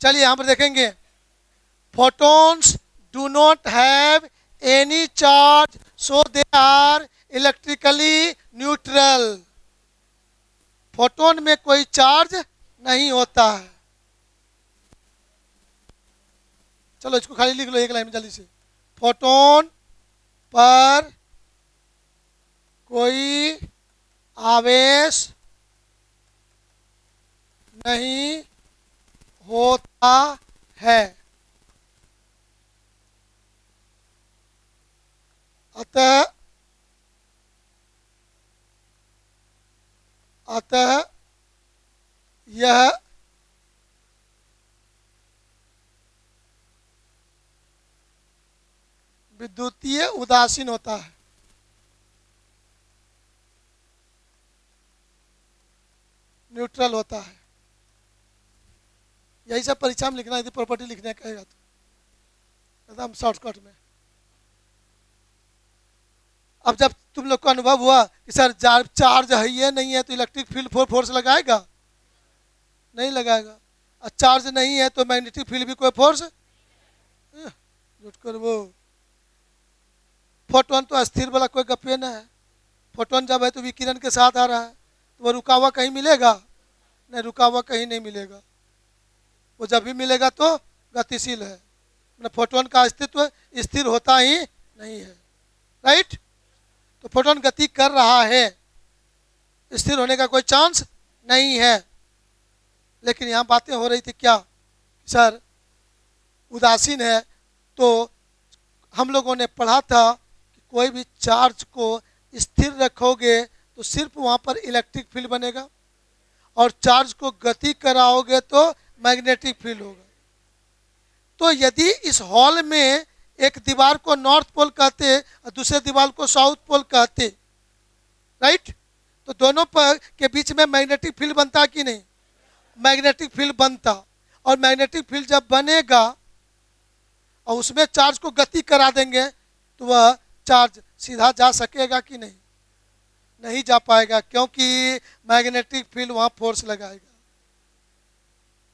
चलिए यहां पर देखेंगे, photons do not have any charge so they are electrically neutral। Photon में कोई चार्ज नहीं होता है। चलो इसको खाली लिख लो एक लाइन में जल्दी से। फोटोन पर कोई आवेश नहीं होता है, अतः यह विद्युतीय उदासीन होता है। न्यूट्रल होता है। यही सब परीक्षा में लिखना, यदि प्रॉपर्टी लिखने कहेगा तो एकदम शॉर्टकट में। अब जब तुम लोग को अनुभव हुआ कि सर चार्ज है ये नहीं है तो इलेक्ट्रिक फील्ड फोर्स लगाएगा? नहीं लगाएगा। और चार्ज नहीं है तो मैग्नेटिक फील्ड भी कोई फोर्स जुट कर वो। फोटोन तो अस्थिर वाला कोई गप्पे न है। फोटोन जब है तो विकिरण के साथ आ रहा है, तो वो रुका हुआ कहीं मिलेगा? नहीं, रुका हुआ कहीं नहीं मिलेगा। वो जब भी मिलेगा तो गतिशील है। मतलब फोटोन का अस्तित्व स्थिर होता ही नहीं है। राइट? तो फोटोन गति कर रहा है, स्थिर होने का कोई चांस नहीं है। लेकिन यहाँ बातें हो रही थी क्या, सर उदासीन है। तो हम लोगों ने पढ़ा था कि कोई भी चार्ज को स्थिर रखोगे तो सिर्फ वहाँ पर इलेक्ट्रिक फील्ड बनेगा, और चार्ज को गति कराओगे तो मैग्नेटिक फील्ड होगा। तो यदि इस हॉल में एक दीवार को नॉर्थ पोल कहते और दूसरे दीवार को साउथ पोल कहते, राइट, तो दोनों पर के बीच में मैग्नेटिक फील्ड बनता कि नहीं? मैग्नेटिक फील्ड बनता। और मैग्नेटिक फील्ड जब बनेगा और उसमें चार्ज को गति करा देंगे तो वह चार्ज सीधा जा सकेगा कि नहीं? नहीं जा पाएगा, क्योंकि मैग्नेटिक फील्ड वहां फोर्स लगाएगा।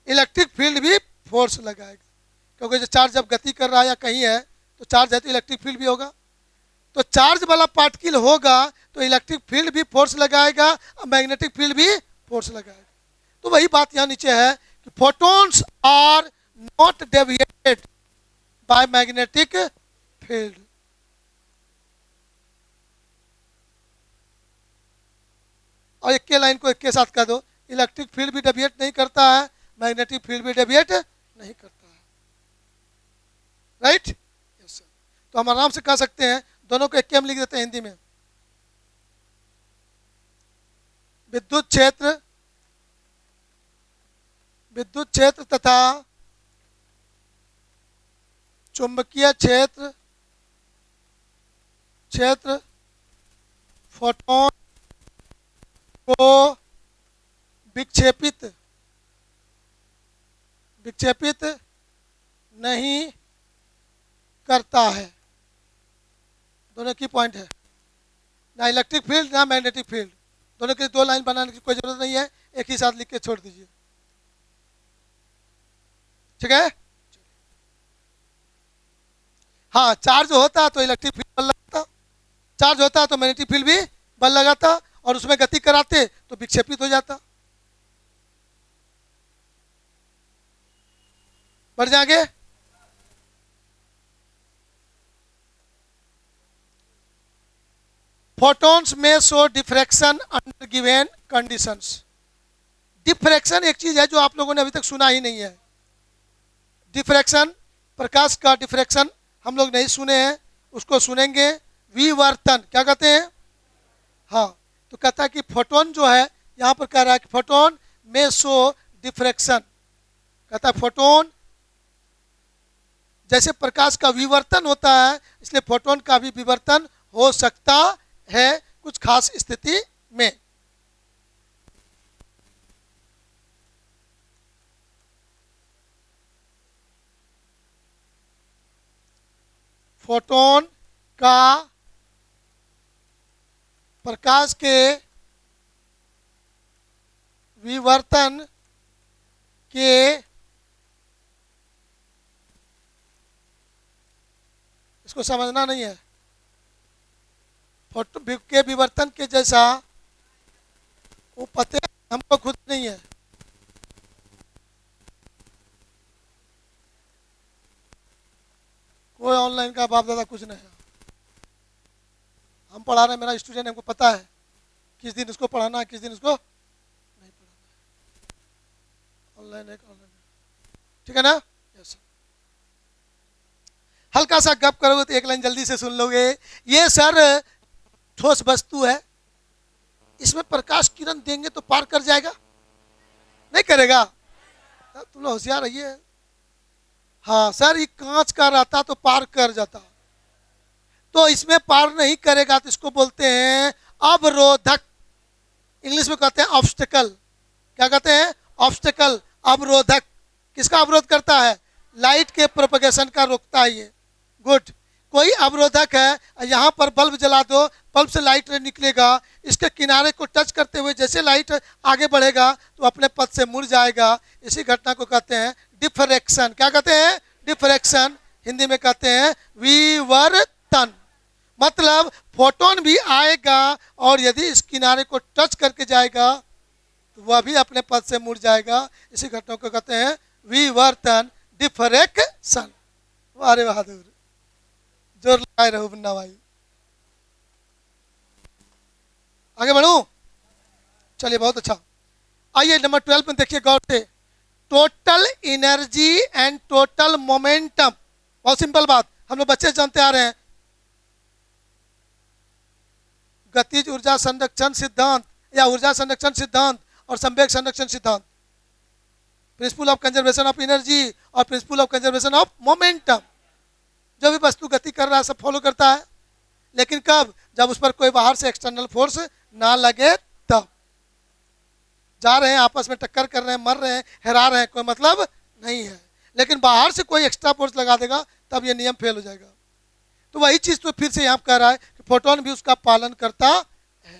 इलेक्ट्रिक फील्ड भी फोर्स लगाएगा, क्योंकि जो चार्ज जब गति कर रहा है या कहीं है तो चार्ज है तो इलेक्ट्रिक फील्ड भी होगा। तो चार्ज वाला पार्टिकल होगा तो इलेक्ट्रिक फील्ड भी फोर्स लगाएगा और मैग्नेटिक फील्ड भी फोर्स लगाएगा। तो वही बात यहाँ नीचे है कि photons are not deviated by magnetic field. और एक के लाइन को एक के साथ कर दो, इलेक्ट्रिक फील्ड भी डेविएट नहीं करता है, मैग्नेटिक फील्ड भी डेविएट नहीं करता है। Right, yes sir. तो हम आराम से कह सकते हैं, दोनों को एक के हम लिख देते हैं हिंदी में। विद्युत क्षेत्र तथा चुंबकीय क्षेत्र फोटोन को विक्षेपित नहीं करता है। दोनों की पॉइंट है, ना इलेक्ट्रिक फील्ड ना मैग्नेटिक फील्ड, दोनों की दो लाइन बनाने की कोई जरूरत नहीं है, एक ही साथ लिख के छोड़ दीजिए। ठीक है। हाँ, चार्ज होता है तो इलेक्ट्रिक फील्ड बल लगाता, चार्ज होता है तो मैग्नेटिक फील्ड भी बल लगाता, और उसमें गति कराते तो विक्षेपित हो जाता। बढ़ जाएंगे। फोटॉन्स में show diffraction under given conditions. Diffraction एक चीज है जो आप लोगों ने अभी तक सुना ही नहीं है। डिफ्रैक्शन, प्रकाश का डिफ्रैक्शन हम लोग नहीं सुने हैं, उसको सुनेंगे। विवर्तन क्या कहते हैं? हाँ, तो कहता है कि फोटोन जो है, यहाँ पर कह रहा है कि फोटोन में शो डिफ्रैक्शन, कहता है फोटोन जैसे प्रकाश का विवर्तन होता है, इसलिए फोटोन का भी विवर्तन हो सकता है कुछ खास स्थिति में। फोटोन का प्रकाश के विवर्तन के इसको समझना नहीं है, फोटो के विवर्तन के जैसा वो पते हमको खुद नहीं है। कोई ऑनलाइन का बाप दादा कुछ नहीं है, हम पढ़ा रहे हैं, मेरा स्टूडेंट, हमको पता है किस दिन इसको पढ़ाना है, किस दिन इसको नहीं पढ़ाना है। ऑनलाइन है, ऑनलाइन ठीक है ना? यस। हल्का सा गप करोगे तो एक लाइन जल्दी से सुन लोगे। ये सर ठोस वस्तु है, इसमें प्रकाश किरण देंगे तो पार कर जाएगा? नहीं करेगा। तुम लोग होशियार रहिए। हाँ सर, ये कांच का रहता तो पार कर जाता, तो इसमें पार नहीं करेगा, तो इसको बोलते हैं अवरोधक। इंग्लिश में कहते हैं ऑब्स्टेकल। क्या कहते हैं? ऑब्स्टेकल, अवरोधक। किसका अवरोध करता है? लाइट के प्रोपगेशन का रोकता है ये। गुड। कोई अवरोधक है, यहाँ पर बल्ब जला दो, बल्ब से लाइट निकलेगा, इसके किनारे को टच करते हुए जैसे लाइट आगे बढ़ेगा तो अपने पथ से मुड़ जाएगा। इसी घटना को कहते हैं डिफ्रैक्शन। क्या कहते हैं? डिफ्रैक्शन। हिंदी में कहते हैं विवर्तन। मतलब फोटोन भी आएगा और यदि इस किनारे को टच करके जाएगा तो वह भी अपने पथ से मुड़ जाएगा। इसी घटना को कहते हैं विवर्तन, डिफ्रैक्शन। वाह रे बहादुर, जोर लगाए रहो मुन्ना भाई। आगे बढ़ूं? चलिए, बहुत अच्छा। आइए नंबर 12 में देखिए गौर से। Total energy and total momentum. बहुत सिंपल बात, हम लोग बच्चे जानते आ रहे हैं। गतिज ऊर्जा संरक्षण सिद्धांत या ऊर्जा संरक्षण सिद्धांत और संवेग संरक्षण सिद्धांत, principle of conservation of energy और principle of conservation of momentum. जो भी वस्तु गति कर रहा है सब फॉलो करता है, लेकिन कब? जब उस पर कोई बाहर से एक्सटर्नल फोर्स ना लगे तब। जा रहे हैं आपस में टक्कर कर रहे हैं, मर रहे हैं, हरा रहे हैं, कोई मतलब नहीं है। लेकिन बाहर से कोई एक्स्ट्रा फोर्स लगा देगा तब ये नियम फेल हो जाएगा। तो वही चीज तो फिर से यहाँ कह रहा है कि फोटोन भी उसका पालन करता है।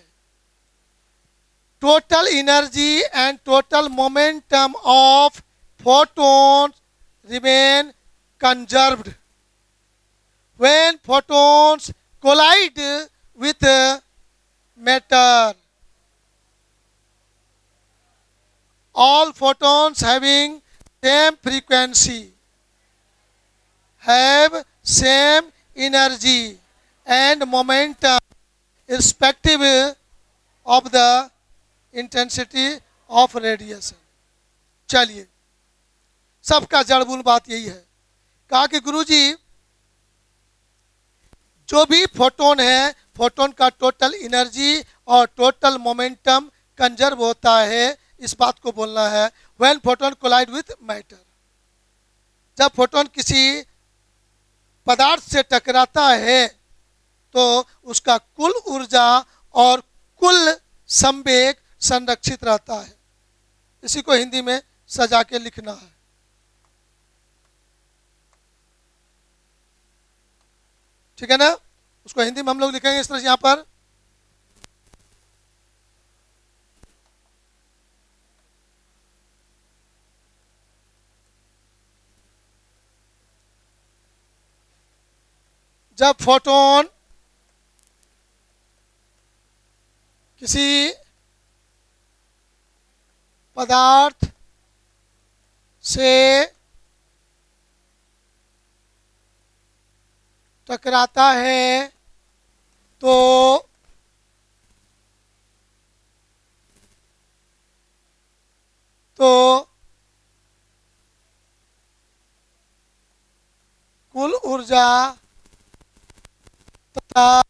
Total energy and total momentum of photon remain conserved when photons collide with matter. All photons having same frequency have same energy and momentum irrespective of the intensity of radiation. चलिए, सबका जड़ मूल बात यही है। कहा कि गुरुजी जो भी फोटोन है, फोटोन का टोटल एनर्जी और टोटल मोमेंटम कंजर्व होता है, इस बात को बोलना है। When photon collide with matter, जब फोटोन किसी पदार्थ से टकराता है तो उसका कुल ऊर्जा और कुल संवेग संरक्षित रहता है। इसी को हिंदी में सजा के लिखना है। ठीक है ना? उसको हिंदी में हम लोग लिखेंगे इस तरह से, यहां पर जब फोटोन किसी पदार्थ से टकराता है तो कुल ऊर्जा तथा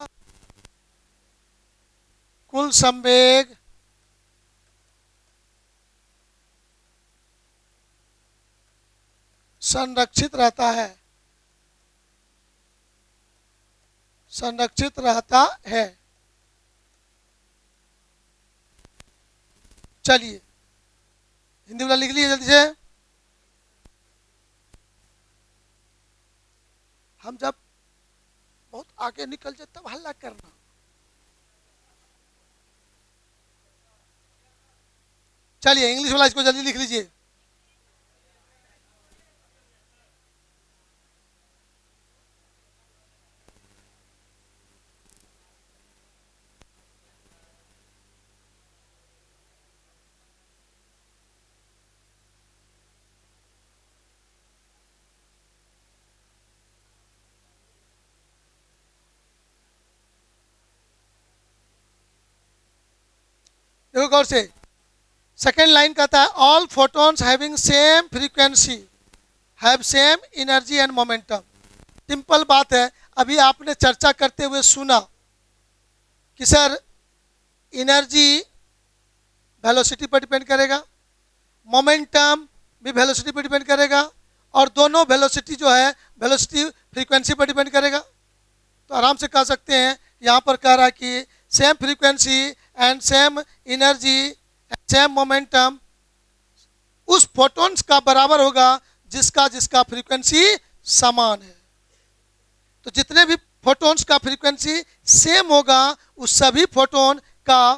कुल संवेग संरक्षित रहता है, संरक्षित रहता है। चलिए, हिंदी वाला लिख लीजिए जल्दी से। हम जब बहुत आगे निकल जाए तब हल्ला करना। चलिए, इंग्लिश वाला इसको जल्दी लिख लीजिए। देखो गौर से, सेकेंड लाइन कहता है all photons having same frequency have same energy and momentum. Simple बात है। अभी आपने चर्चा करते हुए सुना कि सर एनर्जी वेलोसिटी पर डिपेंड करेगा, मोमेंटम भी वेलोसिटी पर डिपेंड करेगा, और दोनों वेलोसिटी जो है वेलोसिटी फ्रीक्वेंसी पर डिपेंड करेगा। तो आराम से कह सकते हैं, यहाँ पर कह रहा है कि same frequency and same energy and same momentum उस फोटॉन्स का बराबर होगा जिसका जिसका फ्रीक्वेंसी समान है। तो जितने भी फोटॉन्स का फ्रीक्वेंसी सेम होगा उस सभी फोटोन का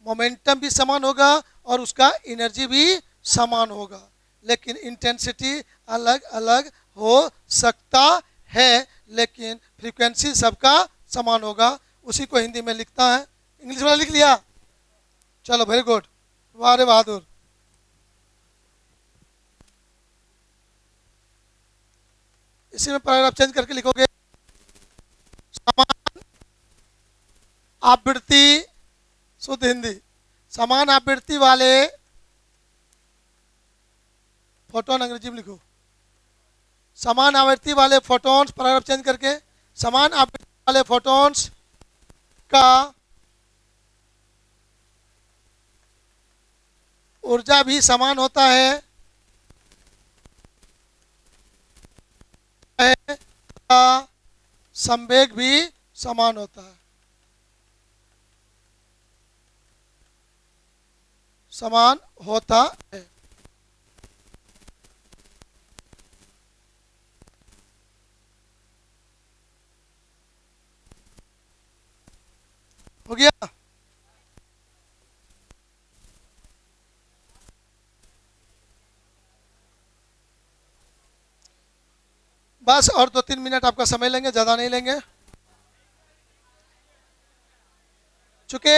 मोमेंटम भी समान होगा और उसका एनर्जी भी समान होगा, लेकिन इंटेंसिटी अलग अलग हो सकता है, लेकिन फ्रीक्वेंसी सबका समान होगा। उसी को हिंदी में लिखता है। इंग्लिश वाला लिख लिया? चलो, वेरी गुड, वाह रे बहादुर। इसी में पैराग्राफ चेंज करके लिखोगे, समान आवृत्ति, शुद्ध हिंदी, समान आवृत्ति वाले फोटोन, अंग्रेजी में लिखो समान आवृत्ति वाले फोटॉन्स, पैराग्राफ चेंज करके, समान आवृत्ति वाले फोटॉन्स का ऊर्जा भी समान होता है तथा संवेग भी समान होता है, समान होता है। हो गया? बस और 2-3 मिनट आपका समय लेंगे, ज़्यादा नहीं लेंगे। चूँकि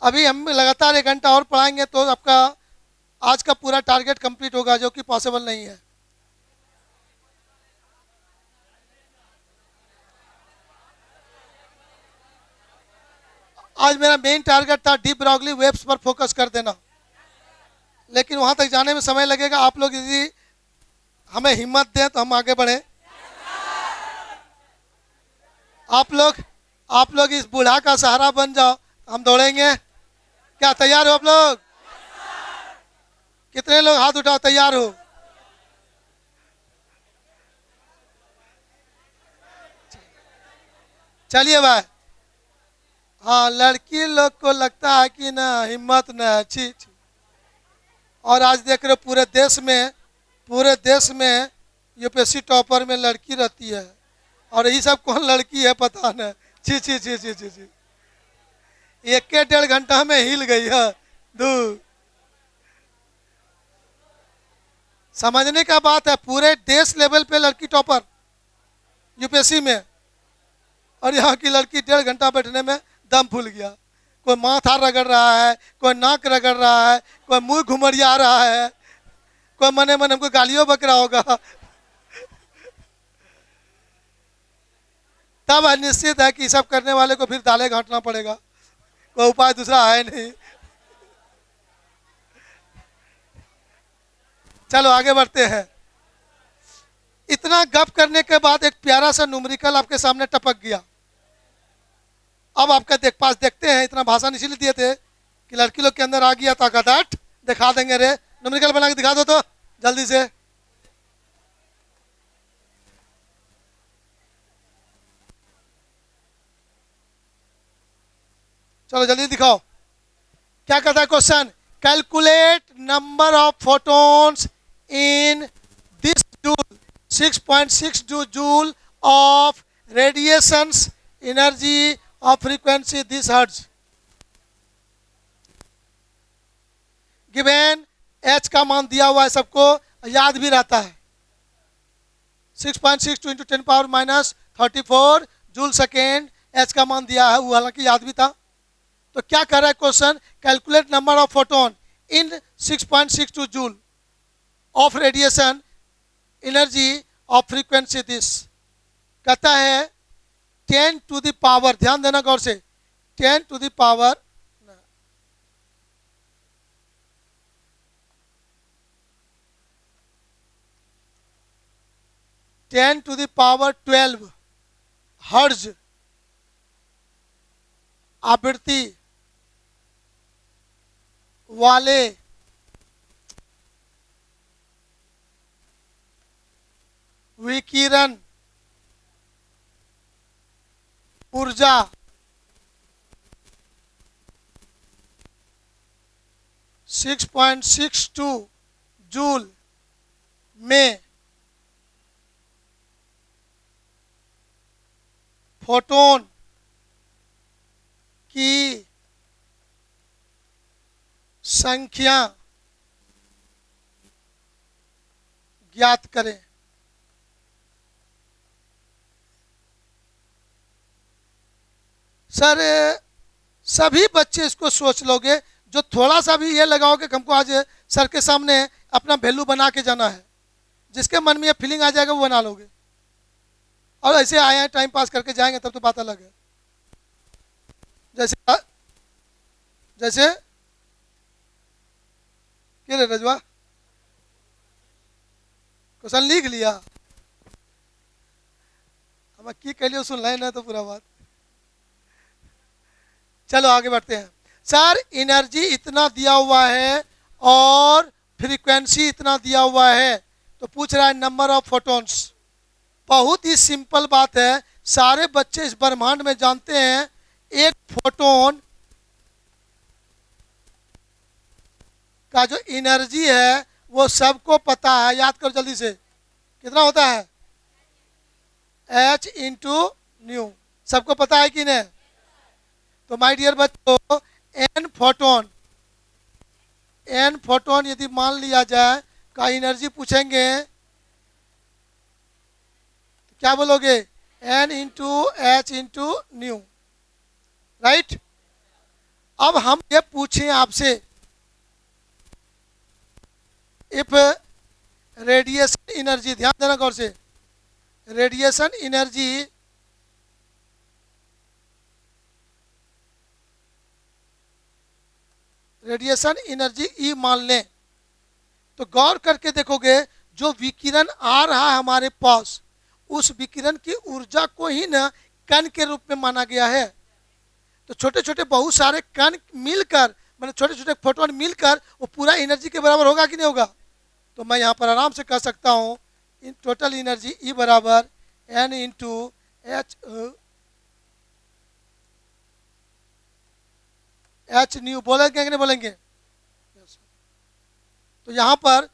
अभी हम लगातार 1 घंटा और पढ़ाएंगे तो आपका आज का पूरा टारगेट कंप्लीट होगा, जो कि पॉसिबल नहीं है। आज मेरा मेन टारगेट था डीप ब्रॉगली वेव्स पर फोकस कर देना, लेकिन वहां तक जाने में समय लगेगा। आप लोग यदि हमें हिम्मत दें तो हम आगे बढ़े। आप लोग इस बूढ़ा का सहारा बन जाओ, हम दौड़ेंगे। क्या तैयार हो आप लोग? कितने लोग हाथ उठाओ, तैयार हो? चलिए भाई। हाँ, लड़की लोग को लगता है कि ना हिम्मत ना, छी छी। और आज देख रहे हो पूरे देश में यूपीएससी टॉपर में लड़की रहती है, और यही सब कौन लड़की है पता नहीं। छी छी छी छी छी छी। एक के 1.5 घंटा में हिल गई है। दू समझने का बात है, पूरे देश लेवल पे लड़की टॉपर यूपीएससी में, और यहाँ की लड़की 1.5 घंटा बैठने में दम फूल गया। कोई माथा रगड़ रहा है, कोई नाक रगड़ रहा है, कोई मुंह घुमरिया रहा है, कोई मने मन हमको गालियों बक रहा होगा। तब निश्चित है कि सब करने वाले को फिर दाले घाटना पड़ेगा, कोई उपाय दूसरा है नहीं। चलो आगे बढ़ते हैं। इतना गप करने के बाद एक प्यारा सा न्यूमेरिकल आपके सामने टपक गया। अब आपका पास देखते हैं, इतना भाषण इसीलिए दिए थे कि लड़की लोग के अंदर आ गया ताकत। दिखा देंगे रे, न्यूमेरिकल बना के दिखा दो तो जल्दी से। चलो जल्दी दिखाओ। क्या कहता है question? Calculate number of photons in this joule 6.6 joule of radiations energy of frequency this hertz. Given H का मान दिया हुआ है, सबको याद भी रहता है। 6.62 इंटू 10⁻⁻34 जूल सेकेंड एच का मान दिया है, वो हालांकि याद भी था। तो क्या कर रहा है question? Calculate number of photon in 6.62 joule of radiation energy of frequency this. कहता है 10 टू द पावर, ध्यान देना गौर से, 10 टू द पावर 12 हर्ज आवृत्ति वाले विकिरण ऊर्जा सिक्स 6.62 जूल में फोटोन की संख्या ज्ञात करें। सर सभी बच्चे इसको सोच लोगे, जो थोड़ा सा भी ये लगाओगे कि हमको आज सर के सामने अपना वैल्यू बना के जाना है, जिसके मन में ये फीलिंग आ जाएगा वो बना लोगे। और ऐसे आए हैं टाइम पास करके जाएंगे तब तो बात अलग है। जैसे जैसे क्या रे रजवा, क्वेश्चन लिख लिया, हम की कह सुन लें ना तो पूरा बात। चलो आगे बढ़ते हैं। सर एनर्जी इतना दिया हुआ है और फ्रीक्वेंसी इतना दिया हुआ है, तो पूछ रहा है नंबर ऑफ फोटॉन्स। बहुत ही सिंपल बात है, सारे बच्चे इस ब्रह्मांड में जानते हैं एक फोटोन का जो एनर्जी है वो सबको पता है। याद करो जल्दी से, कितना होता है? H into new. सबको पता है कि नहीं? तो माय डियर बच्चों, एन फोटोन यदि मान लिया जाए का एनर्जी पूछेंगे तो क्या बोलोगे? N into H into new, right. अब हम ये पूछें आपसे, इफ रेडिएशन एनर्जी, ध्यान देना गौर से, radiation energy radiation energy E मान लें, तो गौर करके देखोगे जो विकिरण आ रहा है हमारे पास, उस विकिरण की ऊर्जा को ही ना कण के रूप में माना गया है। तो छोटे छोटे बहुत सारे कण मिलकर, मतलब छोटे छोटे फोटोन मिलकर वो पूरा एनर्जी के बराबर होगा कि नहीं होगा? तो मैं यहाँ पर आराम से कह सकता हूँ इन टोटल एनर्जी ई बराबर एन इंटू एच न्यू। बोलेंगे कि नहीं बोलेंगे? तो यहाँ पर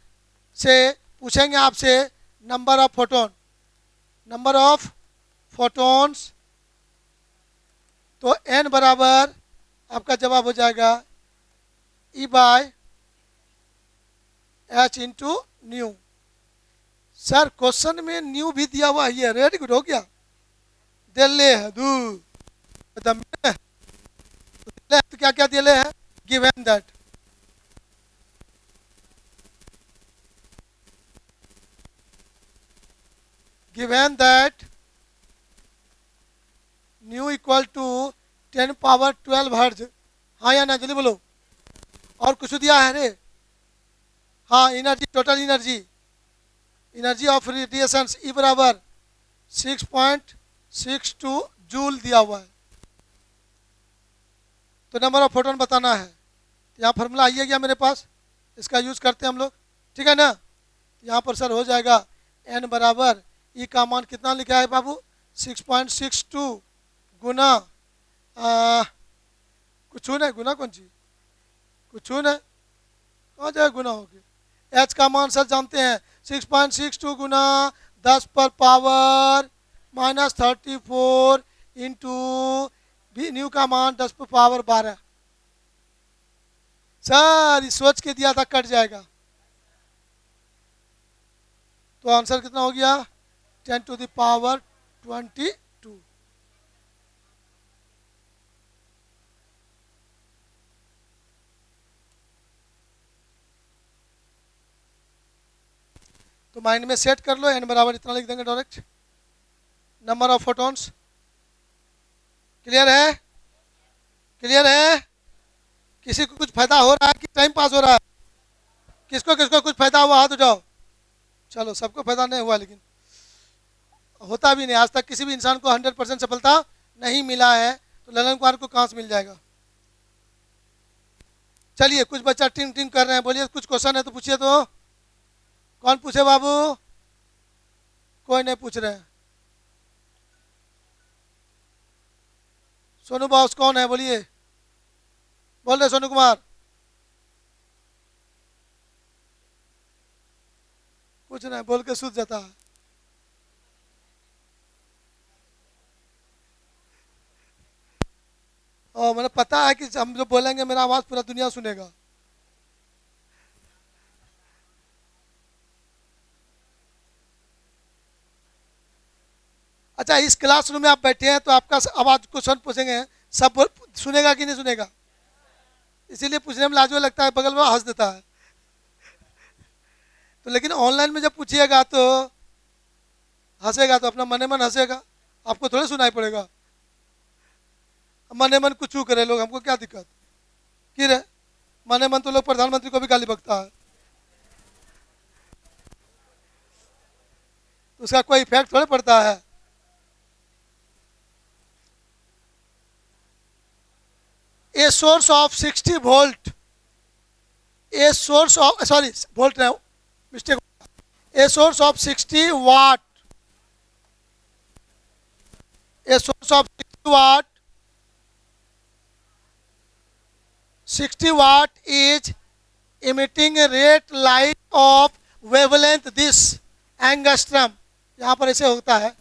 से पूछेंगे आपसे number of photon, number of photons, तो एन बराबर आपका जवाब हो जाएगा ई by H into new. Sir question में न्यू भी दिया हुआ है, वेरी गुड, हो गया। दिल्ली है तो क्या क्या दिले है? Given that given that nu equal to 10 power 12 hertz. हाँ या ना, जल्दी बोलो। और कुछ दिया है रे? हाँ, energy, total energy, energy of radiation E बराबर 6.62 जूल दिया हुआ है। तो नंबर ऑफ फोटोन बताना है। यहाँ फार्मूला आइए गया मेरे पास, इसका यूज़ करते हैं हम लोग, ठीक है ना? यहाँ पर सर हो जाएगा एन बराबर ई का मान कितना लिखा है बाबू? 6.62 गुना कुछ नहीं, गुना कौन चीज, कुछ नहीं, कहाँ जाए गुना हो गया। एच का मान सर जानते हैं 6.62 गुना 10 पर पावर -34 इंटू भी न्यू का मान 10 पर पावर 12। सर सोच के दिया था, कट जाएगा। तो आंसर कितना हो गया? 10 टू द पावर 22। तो माइंड में सेट कर लो, एन बराबर इतना लिख देंगे direct. Number of photons clear है? क्लियर है? किसी को कुछ फायदा हो रहा है कि टाइम पास हो रहा है? किसको किसको कुछ फायदा हुआ हाथ उठाओ। चलो, सबको फायदा नहीं हुआ, लेकिन होता भी नहीं। आज तक किसी भी इंसान को 100% सफलता नहीं मिला है, तो ललन कुमार को कहाँ से मिल जाएगा? चलिए, कुछ बच्चा टिंग टिंग कर रहे हैं, बोलिए कुछ क्वेश्चन है तो पूछिए। तो कौन पूछे बाबू? कोई नहीं पूछ रहे हैं। सोनू बॉस कौन है? बोलिए, बोल रहे सोनू कुमार। कुछ नहीं, बोल के सूझ जाता है। और मैंने पता है कि हम जो बोलेंगे मेरा आवाज पूरा दुनिया सुनेगा। अच्छा, इस क्लासरूम में आप बैठे हैं तो आपका आवाज क्वेश्चन पूछेंगे, सब सुनेगा कि नहीं सुनेगा? इसीलिए पूछने में लाजो लगता है, बगल में हंस देता है। तो लेकिन ऑनलाइन में जब पूछिएगा तो हंसेगा, तो अपना मने मन हंसेगा, आपको थोड़ा सुनाई पड़ेगा। मने मन कुछ करे लोग, हमको क्या दिक्कत कि रे? मने मन तो लोग प्रधानमंत्री को भी गाली बकता है, तो उसका कोई इफेक्ट थोड़ा पड़ता है। A source of 60 volt, a source of, sorry, volt now, mistake, a source of 60 watt, a source of 60 watt, 60 watt is emitting a rate light of wavelength this angstrom। यहाँ पर ऐसे होता है,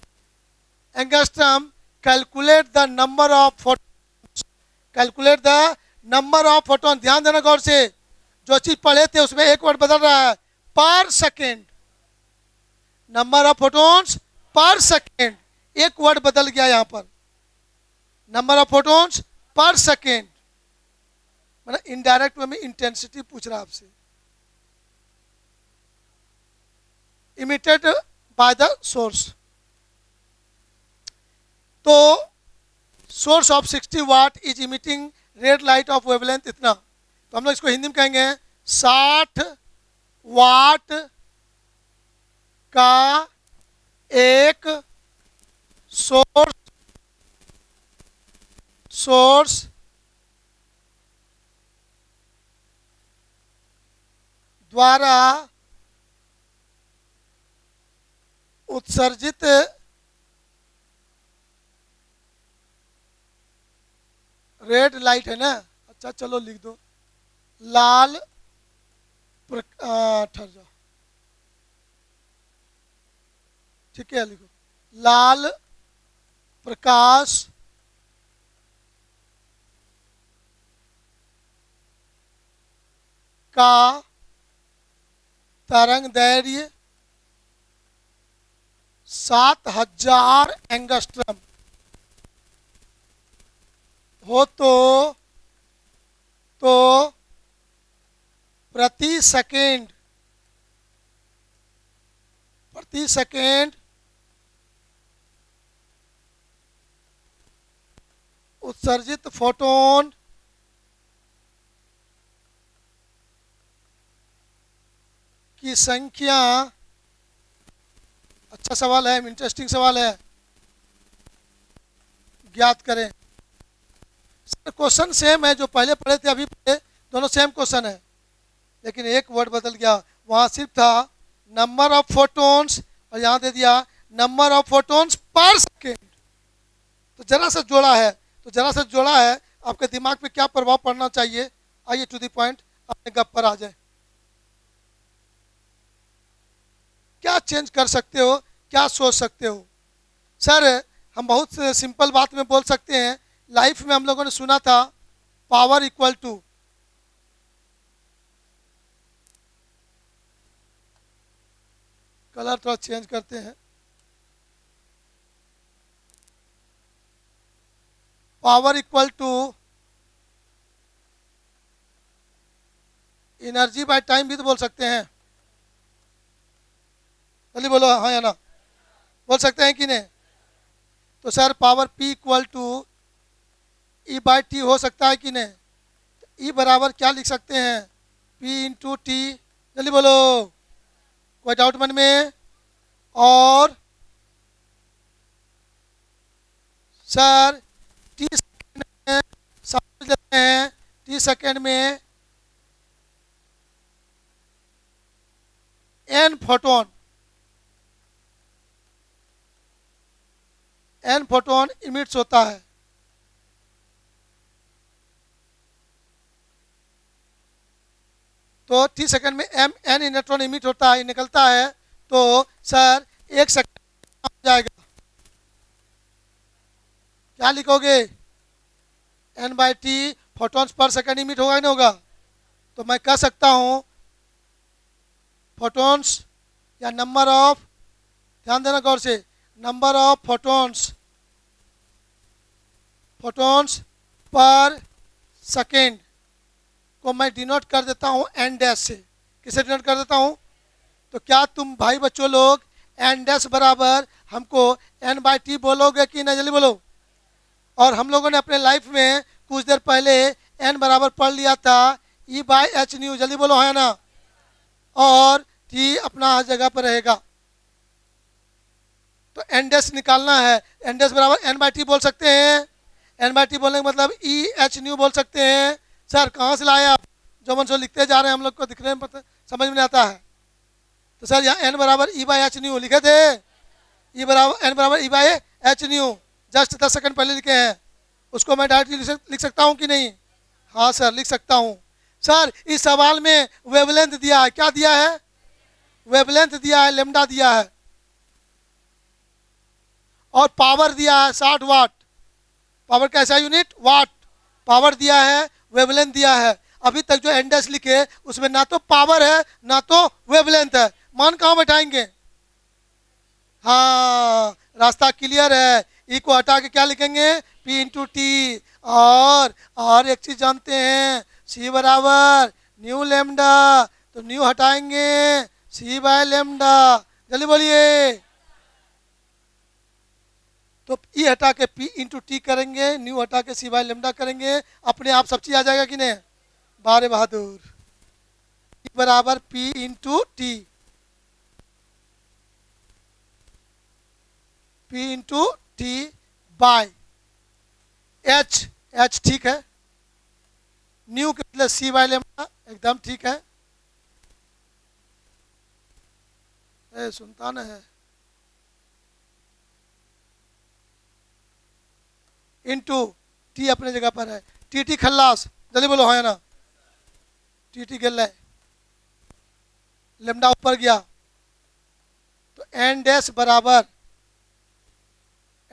angstrom, calculate the number of photons, calculate the number of photon. ध्यान देना गौर से, जो चीज पढ़े थे उसमें एक वर्ड बदल रहा है, पर second. Number of photons per second, एक वर्ड बदल गया यहां पर। Number of photons per second, मतलब इनडायरेक्ट वे में इंटेंसिटी पूछ रहा है आपसे। इमिटेड बाय द सोर्स, तो source of 60 what is emitting red light of wavelength इतना। तो हम लोग इसको हिंदी में कहेंगे 60 वाट का एक सोर्स द्वारा उत्सर्जित रेड लाइट है ना, अच्छा चलो लिख दो, लाल ठहर जाओ, ठीक है लिखो, लाल प्रकाश का तरंग दैर्घ्य 7000 एंगस्ट्रम हो तो प्रति सेकेंड उत्सर्जित फोटोन की संख्या, अच्छा सवाल है, इंटरेस्टिंग सवाल है, ज्ञात करें। क्वेश्चन सेम है जो पहले पढ़े थे अभी पढ़े, दोनों सेम क्वेश्चन है, लेकिन एक वर्ड बदल गया, वहां सिर्फ था नंबर ऑफ फोटोन्स और यहाँ दे दिया number of photons per second. तो जरा सा जोड़ा है, तो जरा सा जोड़ा है, आपके दिमाग पे क्या प्रभाव पड़ना चाहिए, आइए टू द पॉइंट, अपने गप पर आ जाए। क्या चेंज कर सकते हो, क्या सोच सकते हो? सर हम बहुत सिंपल बात में बोल सकते हैं, लाइफ में हम लोगों ने सुना था पावर इक्वल टू, कलर थोड़ा चेंज करते हैं, power equal to energy by time भी तो बोल सकते हैं, जल्दी बोलो हाँ या ना, बोल सकते हैं कि नहीं? तो sir power P equal to E by T हो सकता है कि नहीं? ई बराबर क्या लिख सकते हैं, P इंटू टी, जल्दी बोलो, कोई डाउट मन में? और सर टी सेकेंड में समझ लेते हैं, टी सेकेंड में एन फोटोन इमिट्स होता है, तो टी सेकंड में एम एन इलेक्ट्रॉन इमिट होता है, निकलता है, तो सर एक सेकंड हो जाएगा, क्या लिखोगे? एन बाई टी फोटोन्स पर सेकंड इमिट होगा ही नहीं होगा, तो मैं कह सकता हूं फोटोन्स या नंबर ऑफ, ध्यान देना गौर से, number of photons per second को मैं डिनोट कर देता हूं एन डैश से। किसे डिनोट कर देता हूं? तो क्या तुम भाई बच्चों लोग एन डैश बराबर हमको एन बाई टी बोलोगे कि नहीं, जल्दी बोलो। और हम लोगों ने अपने लाइफ में कुछ देर पहले एन बराबर पढ़ लिया था ई बाई एच न्यू, जल्दी बोलो है ना, और टी अपना हर जगह पर रहेगा, तो एन डैश निकालना है, एन डैश बराबर एन बाई टी बोल सकते हैं, एन बाई टी बोलने का मतलब ई एच न्यू बोल सकते हैं। सर कहाँ से लाए आप, जो मन सो लिखते जा रहे हैं, हम लोग को दिखने में पता समझ में नहीं आता है। तो सर यहाँ एन बराबर ई बाई एच न्यू लिखे थे, ई बराबर एन बराबर E by H nu just 10 second पहले लिखे हैं, उसको मैं डायरेक्टली लिख सकता हूँ कि नहीं? हाँ सर लिख सकता हूँ। सर इस सवाल में वेवलेंथ दिया है, क्या दिया है? वेवलेंथ दिया है, लेमडा दिया है, और पावर दिया है 60 वाट, पावर कैसा यूनिट? वाट, पावर दिया है, वेवलेंथ दिया है। अभी तक जो एन डैश लिखे उसमें ना तो पावर है ना तो वेवलेंथ है, मान कहाँ बैठाएंगे? हाँ रास्ता क्लियर है, ई को हटा के क्या लिखेंगे? P इंटू टी, और एक चीज जानते हैं, सी बराबर न्यू लेमडा, तो न्यू हटाएंगे सी बाय लेमडा, जल्दी बोलिए। तो ई हटा के P इंटू टी करेंगे, न्यू हटा के सी बाय लेमडा करेंगे, अपने आप सब चीज आ जाएगा कि नहीं? बारे बहादुर, P बराबर P into T, P into T by H, H ठीक है, न्यू के मतलब C बाय लेमडा एकदम ठीक है, सुनता न है, इंटू टी अपने जगह पर है, टी खल्लास, जल्दी बोलो है ना, टी गिर रहा है, लेमडा ऊपर गया तो एन डैश बराबर,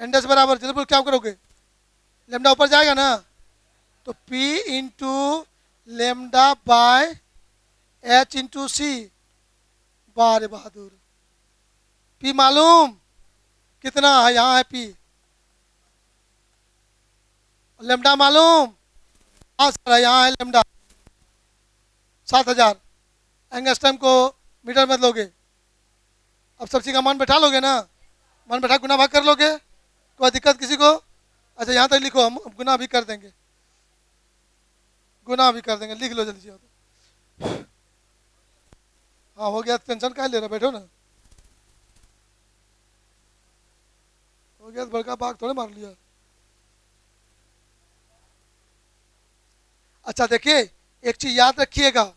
एन डैश बराबर जल्दी बोलो क्या करोगे, लेमडा ऊपर जाएगा ना, तो P into lambda by H into C, बारे बहादुर, P मालूम कितना है, यहाँ है P, लेमडा मालूम, हाँ सर यहाँ है लेमडा 7000, एंगस्ट्रम को मीटर में लोगे, अब सब चीज़ का मान बैठा लोगे ना, मान बैठा गुना भाग कर लोगे, कोई दिक्कत किसी को, अच्छा यहाँ तक लिखो, हम गुना भी कर देंगे, गुना भी कर देंगे, लिख लो जल्दी से, हाँ हो गया, टेंशन क्या ले रहे, बैठो ना, हो गया, बड़का बाग थोड़े मार लिया। अच्छा देखिए एक चीज याद रखिएगा,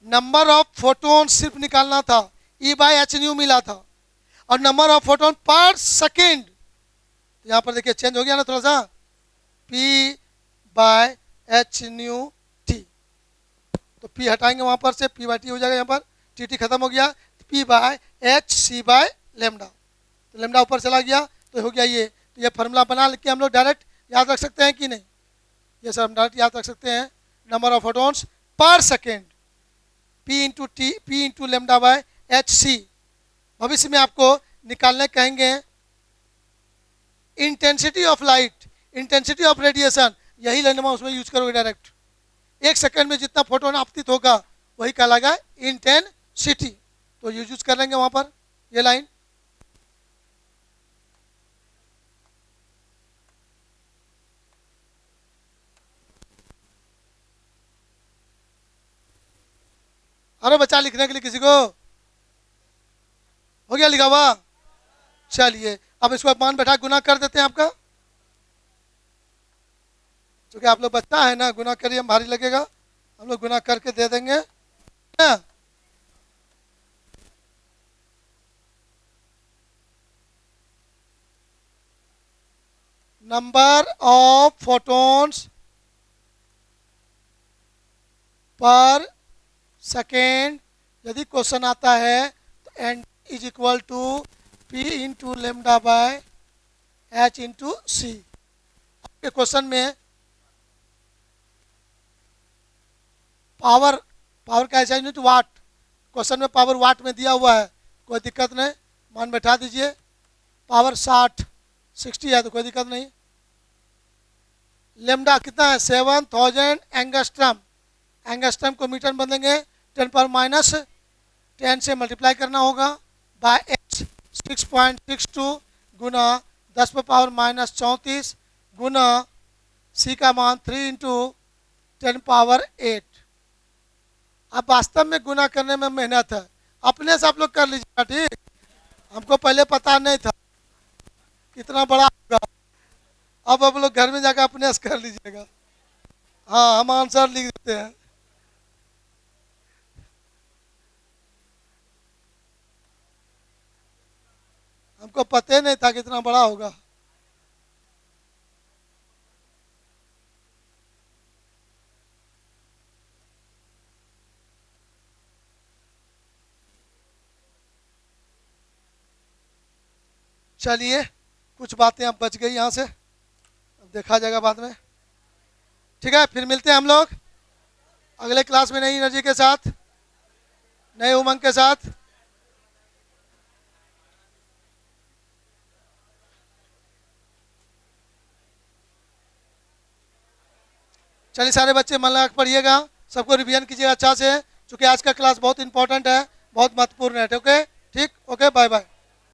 नंबर ऑफ फोटोन सिर्फ निकालना था, E बाय एच न्यू मिला था, और नंबर ऑफ फोटोन पर सेकेंड, यहाँ पर देखिए चेंज हो गया ना थोड़ा सा, P by H new T, तो P हटाएंगे वहां पर से, P बाय टी हो जाएगा, यहाँ पर टी खत्म हो गया, P by H C by lambda, तो लेमडा ऊपर चला गया, तो हो गया ये, तो ये फार्मूला बना के हम लोग डायरेक्ट याद रख सकते हैं कि नहीं, ये सर हम डायरेक्ट याद रख सकते हैं, number of photons per second, P into T, P into lambda by H C, भविष्य में आपको निकालने कहेंगे intensity of light, intensity of radiation, यही लाइन में उसमें यूज करोगे डायरेक्ट, एक सेकंड में जितना फोटोन आपतित होगा वही कहलाएगा इंटेंसिटी, तो यूज कर लेंगे वहां पर ये लाइन, अरे बच्चा लिखने के लिए किसी को हो गया लिखा हुआ, चलिए अब इसको मान बैठा गुना कर देते हैं आपका, क्योंकि आप लोग बच्चा है ना, गुना करिए हम भारी लगेगा, हम लोग गुना करके दे देंगे ना? Number of photons per second, यदि क्वेश्चन आता है तो N is equal to P into lambda by H into C, आपके क्वेश्चन में पावर, पावर का ऐसा यूनिट वाट, क्वेश्चन में पावर वाट में दिया हुआ है, कोई दिक्कत नहीं, मान बैठा दीजिए, पावर 60 है तो कोई दिक्कत नहीं, लेमडा कितना है 7000 एंगस्ट्रम, एंगस्ट्रम को मीटर में बदलेंगे 10⁻10 से मल्टीप्लाई करना होगा बाय H 6.62 गुना 10⁻34 गुना C का मान 3 इंटू 10⁸। अब वास्तव में गुना करने में मेहनत है, अपने से आप लोग कर लीजिएगा, ठीक, हमको पहले पता नहीं था कितना बड़ा होगा, अब आप लोग घर में जाकर अपने से कर लीजिएगा, हाँ हम आंसर लिख देते हैं, हमको पता ही नहीं था कितना बड़ा होगा। चलिए कुछ बातें अब बच गई यहाँ से, अब देखा जाएगा बाद में, ठीक है, फिर मिलते हैं हम लोग अगले क्लास में नई एनर्जी के साथ, नए उमंग के साथ। चलिए सारे बच्चे मन लगा पढ़िएगा, सबको रिवीजन कीजिएगा अच्छा से, क्योंकि आज का क्लास बहुत इंपॉर्टेंट है, बहुत महत्वपूर्ण है, ओके ठीक, ओके बाय बाय।